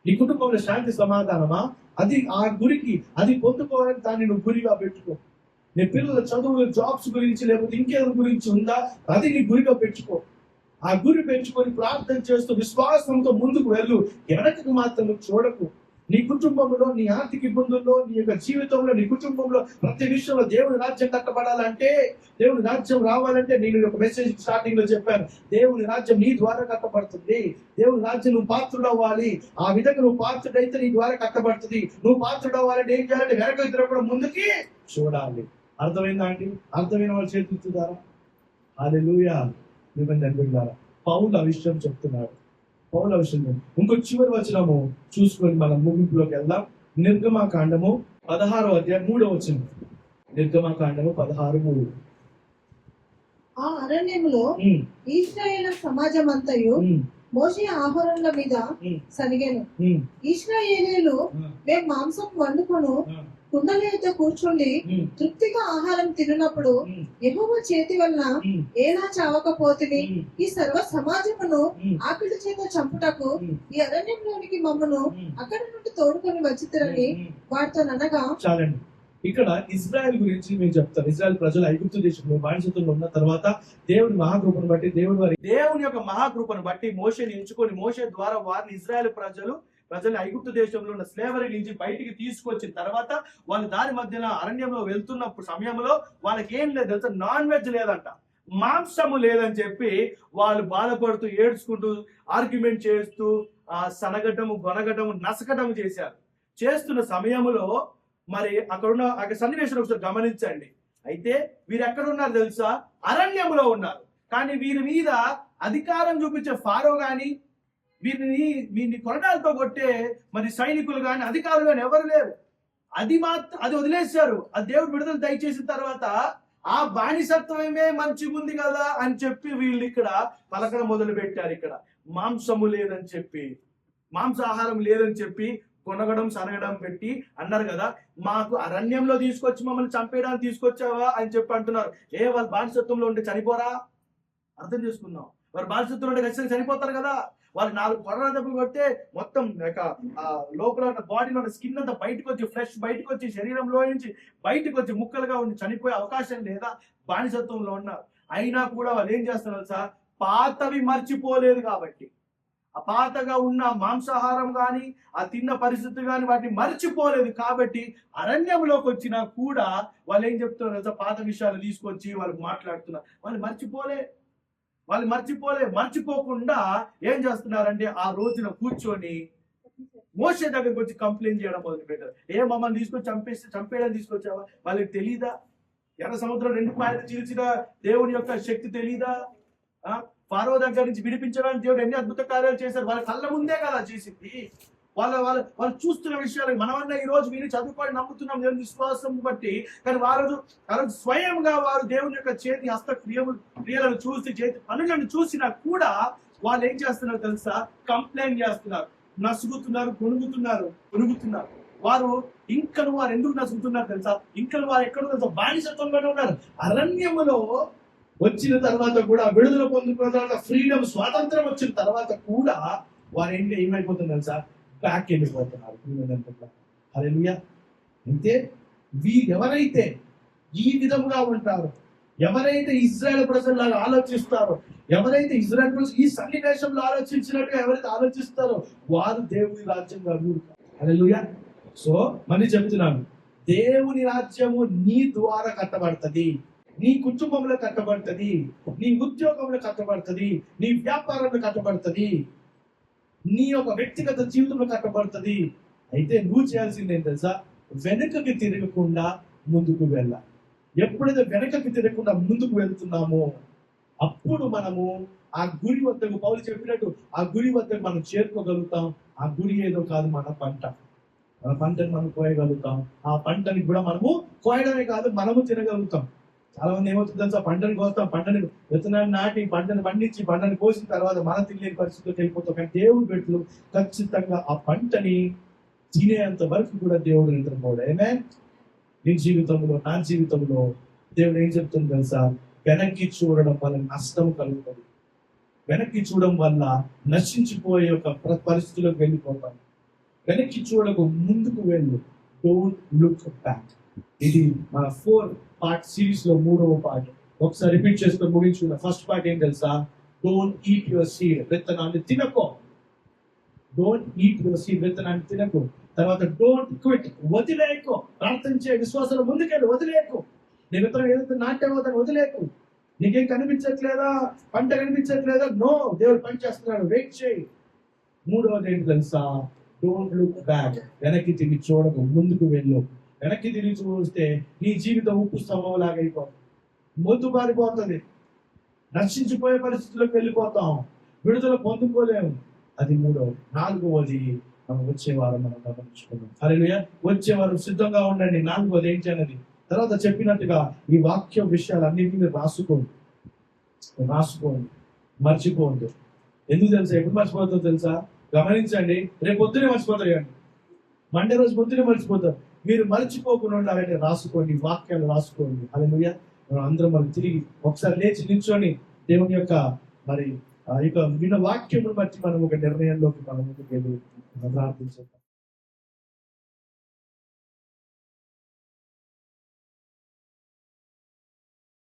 నీ కుటుంబంలో శాంతి సమాధానమా, అది ఆ గురికి అది పొందుకోవాలని దాన్ని నువ్వు గురిగా పెట్టుకో. నీ పిల్లల చదువులు, జాబ్స్ గురించి లేకపోతే ఇంకేదో గురించి ఉందా, అది నీ గురిగా పెట్టుకో. ఆ గురి పెంచుకొని ప్రార్థన చేస్తూ విశ్వాసంతో ముందుకు వెళ్ళు. వెనకకు మాత్రం చూడకు. నీ కుటుంబంలో, నీ ఆర్థిక ఇబ్బందుల్లో, నీ యొక్క జీవితంలో, నీ కుటుంబంలో ప్రతి విషయంలో దేవుని రాజ్యం కట్టబడాలంటే, దేవుని రాజ్యం రావాలంటే, నేను ఒక మెసేజ్ స్టార్టింగ్ లో చెప్పాను, దేవుని రాజ్యం నీ ద్వారా కట్టబడుతుంది. దేవుని రాజ్యం నువ్వు పాత్రుడు అవ్వాలి. ఆ విధంగా నువ్వు పాత్రుడైతే నీ ద్వారా కట్టబడుతుంది. నువ్వు పాత్రుడు అవ్వాలంటే ఏం చేయాలంటే వెనక తిరగకుండా ముందుకి చూడాలి. అర్థమైందా అండి? అర్థమైన వాళ్ళు చేతులుతారా? హల్లెలూయా. ద్వారా పౌలు ఆ విషయం చెప్తున్నాడు. పౌలు ఆ విషయం ఇంకో చివరి వచనము చూసుకొని మనం ముగింపులోకి వెళ్దాం. నిర్గమకాండము 16వ అధ్యాయం 3వ వచనం. నిర్గమకాండము 16:3. ఆ అరణ్యములో ఇశ్రాయేలు సమాజం అంతయు మోషే ఆహారంల మీద సనిగెను. ఇశ్రాయేలీయులు మేము మాంసం వండుకొను కుండల యొక్క కూర్చొని తృప్తిగా ఆహారం తిన్నప్పుడు యెహోవా చేతి వలన ఏలా చావకపోతిని ఈ సర్వ సమాజమును ఆకలి చేత చంపుటకు ఈ అరణ్యంలోనికి మమ్మను అక్కడి నుండి తోడుకొని వచ్చిరని వారితో అనగా. చాలండి. ఇక్కడ ఇజ్రాయెల్ గురించి మేము చెప్తాను. ఇజ్రాయెల్ ప్రజలు ఐగుప్తు దేశంలో బానిసత్వంలో ఉన్న తర్వాత దేవుని మహాకృపను బట్టి, దేవుని యొక్క మహాకృపను బట్టి మోషేని ఎంచుకొని మోషే ద్వారా వారిని ఇజ్రాయెల్ ప్రజల్ని ఐగుప్తు దేశంలో ఉన్న స్లేవరీ నుంచి బయటికి తీసుకొచ్చిన తర్వాత వాళ్ళు దాని మధ్యన అరణ్యంలో వెళ్తున్నప్పుడు సమయంలో వాళ్ళకి ఏం లేదు తెలుసా? నాన్ వెజ్ లేదంట, మాంసము లేదని చెప్పి వాళ్ళు బాధపడుతూ, ఏడ్చుకుంటూ, ఆర్గ్యుమెంట్ చేస్తూ, సనగటము, గొనగటము, నసకటము చేస్తున్న సమయంలో మరి అక్కడ సన్నివేశం ఒకసారి గమనించండి. అయితే వీరు ఎక్కడ ఉన్నారు తెలుసా? అరణ్యంలో ఉన్నారు. కానీ వీరి మీద అధికారం చూపించే ఫారో గాని, వీరిని కొరడాలతో కొట్టే మరి సైనికులు గాని, అధికారులు గాని ఎవరు లేరు. అది వదిలేశారు. అది దేవుడు విడుదల దయచేసిన తర్వాత ఆ బానిసత్వమే మంచిగా ఉంది కదా అని చెప్పి వీళ్ళు ఇక్కడ పలకడం మొదలు పెట్టారు. ఇక్కడ మాంసము లేదని చెప్పి, మాంసాహారం లేదని చెప్పి కొనగడం, సనగడం పెట్టి అన్నారు కదా, మాకు అరణ్యంలో తీసుకొచ్చి మమ్మల్ని చంపేయడానికి తీసుకొచ్చావా అని చెప్పి అంటున్నారు. వాళ్ళు బానిసత్వంలో ఉంటే చనిపోరా? అర్థం చేసుకుందాం. వారు బానిసత్వంలో ఉంటే ఖచ్చితంగా చనిపోతారు కదా. వాళ్ళు 4 కొర్ర దెబ్బలు కొడితే మొత్తం లోపల ఉన్న బాడీలో ఉన్న స్కిన్ అంతా బయటకు వచ్చి, ఫ్లెష్ బయటకు వచ్చి, శరీరంలో నుంచి బయటకు వచ్చి ముక్కలుగా ఉండి చనిపోయే అవకాశం లేదా? బానిసత్వంలో ఉన్నారు. అయినా కూడా వాళ్ళు ఏం చేస్తున్నారు సార్? పాతవి మర్చిపోలేదు కాబట్టి, ఆ పాతగా ఉన్న మాంసాహారం కానీ, ఆ తిన్న పరిస్థితి కానీ వాటిని మర్చిపోలేదు కాబట్టి అరణ్యంలోకి వచ్చినా కూడా వాళ్ళు ఏం చెప్తున్నారు? పాత విషయాలు తీసుకొచ్చి వాళ్ళకి మాట్లాడుతున్నారు. వాళ్ళు మర్చిపోకుండా ఏం చేస్తున్నారంటే ఆ రోజున కూర్చొని మోషే దగ్గరికి వచ్చి కంప్లైంట్ చేయడం మొదలు పెట్టారు. మమ్మల్ని తీసుకొచ్చి చంపేయడానికి తీసుకొచ్చావా? వాళ్ళకి తెలీదా? ఎర్ర సముద్రం 2 పాయలు చీల్చిన దేవుని యొక్క శక్తి తెలీదా? ఫారో దగ్గర నుంచి విడిపించడానికి దేవుడు ఎన్ని అద్భుత కార్యాలు చేశారు. వాళ్ళ కళ్ళ ముందే కదా చేసింది. వాళ్ళు చూస్తున్న విషయాలు మనమన్నా ఈ రోజు విని చదువుకొని నమ్ముతున్నాం దేవుని విశ్వాసం బట్టి. కానీ ఆ రోజు స్వయంగా వారు దేవుని యొక్క చేతి క్రియలను చూసి, చేతి పనులను చూసినా కూడా వాళ్ళు ఏం చేస్తున్నారు తెలుసా? కంప్లైంట్ చేస్తున్నారు, నసుగుతున్నారు, పురుగుతున్నారు. వారు ఎందుకు నసుగుతున్నారు తెలుసా? వారు ఎక్కడో తెలుసా? బానిసత్వంలోనే ఉన్నారు. అరణ్యములో వచ్చిన తర్వాత కూడా, విడుదల పొందుకున్న తర్వాత, ఫ్రీడమ్, స్వాతంత్రం వచ్చిన తర్వాత కూడా వారు ఏమైపోతుంది తెలుసా? బ్యాక్ వెళ్ళిపోతున్నారు. హల్లెలూయా. అయితే ఎవరైతే ఈ విధముగా ఉంటారో, ఎవరైతే ఇజ్రాయెల్ ప్రజల్లాగా ఆలోచిస్తారో, ఎవరైతే ఇజ్రాయెల్ ప్రజలు ఈ సన్నివేశంలో ఆలోచించినట్టుగా ఎవరైతే ఆలోచిస్తారో, వారు దేవుని రాజ్యంగా అడుగుతారు. హల్లెలూయా. సో మళ్ళీ చెప్తున్నాను, దేవుని రాజ్యము నీ ద్వారా కట్టబడుతుంది, నీ కుటుంబంలో కట్టబడుతుంది, నీ ఉద్యోగంలో కట్టబడుతుంది, నీ వ్యాపారంలో కట్టబడుతుంది, నీ యొక్క వ్యక్తిగత జీవితంలో కట్టబడుతుంది. అయితే నువ్వు చేయాల్సింది ఏం తెలుసా? వెనుకకి తిరగకుండా ముందుకు వెళ్ళాలి. ఎప్పుడైతే వెనకకి తిరగకుండా ముందుకు వెళ్తున్నామో అప్పుడు మనము ఆ గురి వద్దకు, పౌలు చెప్పినట్టు ఆ గురి వద్దకు మనం చేరుకోగలుగుతాం. ఆ గురి ఏదో కాదు, మన పంటని మనం కోయగలుగుతాం. ఆ పంటని కూడా మనము కోయడమే కాదు, మనము తినగలుగుతాం. చాలా మంది ఏమవుతుంది తెలుసా? పంటని కోస్తాం, పంటని విత్తనాన్ని నాటి, పంటని పండించి, పంటని కోసిన తర్వాత మన తినలేని పరిస్థితిలోకి వెళ్ళిపోతాం. కానీ దేవుడు బిడ్డలు ఖచ్చితంగా ఆ పంటని తినేంత వరకు కూడా దేవుడు నిద్రపోడు. ఆమేన్. నీ జీవితంలో, నా జీవితంలో దేవుడు ఏం చెప్తుంది తెలుసా? వెనక్కి చూడడం వల్ల నష్టం కలుగుతుంది. వెనక్కి చూడడం వల్ల నశించిపోయే ఒక పరిస్థితిలోకి వెళ్ళిపోతాం. వెనక్కి చూడకు, ముందుకు వెళ్ళు. Don't look back. ఇది మన 4 పార్ట్ సిరీస్ లో 3వ పార్ట్. ఒకసారి రిపీట్ చేసుకొని ముగించుకున్న. ఫస్ట్ పార్ట్ ఏం తెలుసా? Don't eat your seed. విత్తనాన్ని తినకో. Don't eat your seed. విత్తనాన్ని తినకు. తర్వాత డోంట్ క్విట్. వదిలేకు. ప్రార్థన చేయ, విశ్వాసంలో ముందుకెళ్ళు, వదిలేకు. నీ విత్తనం ఏదైతే నాట్యామో దాన్ని వదిలేకు. నీకేం కనిపించట్లేదా? పంట కనిపించట్లేదా? నో, దేవుడు పని చేస్తున్నాడు, వెయిట్ చేయి. 3వది ఏంటి తెలుసా? Don't look back. వెనక్కి తిరిగి చూడకు, ముందుకు వెళ్ళు. వెనక్కి తిరిగి చూస్తే నీ జీవితం ఉప్పు స్తంభం లాగా అయిపోతుంది, మొద్దు పారిపోతుంది, నశించిపోయే పరిస్థితులకు వెళ్ళిపోతాం, విడుదల పొందుకోలేము. అది 3వది. 4వది మనం వచ్చే వారం మనం గమనించుకున్నాం. హల్లెలూయా. వచ్చే వారం సిద్ధంగా ఉండండి. 4వది ఏంటి అన్నది తర్వాత చెప్పినట్టుగా ఈ వాక్య విషయాలన్నింటినీ రాసుకోండి, మర్చిపోండి. ఎందుకు తెలుసా? ఎప్పుడు మర్చిపోతుందో తెలుసా? గమనించండి. రేపు పొద్దునే మర్చిపోతారు, కానీ మండే రోజు పొద్దునే మర్చిపోతారు. మీరు మర్చిపోకుండా ఉండాలంటే రాసుకోండి, వాక్యాలు రాసుకోండి. హల్లెలూయా. మనం అందరం మనం తిరిగి ఒకసారి లేచి నిల్చొని దేవుని యొక్క ఇక విన్న వాక్యమును బట్టి మనం ఒక నిర్ణయంలోకి మనం ముందుకు వెళ్ళి ప్రార్థించాం.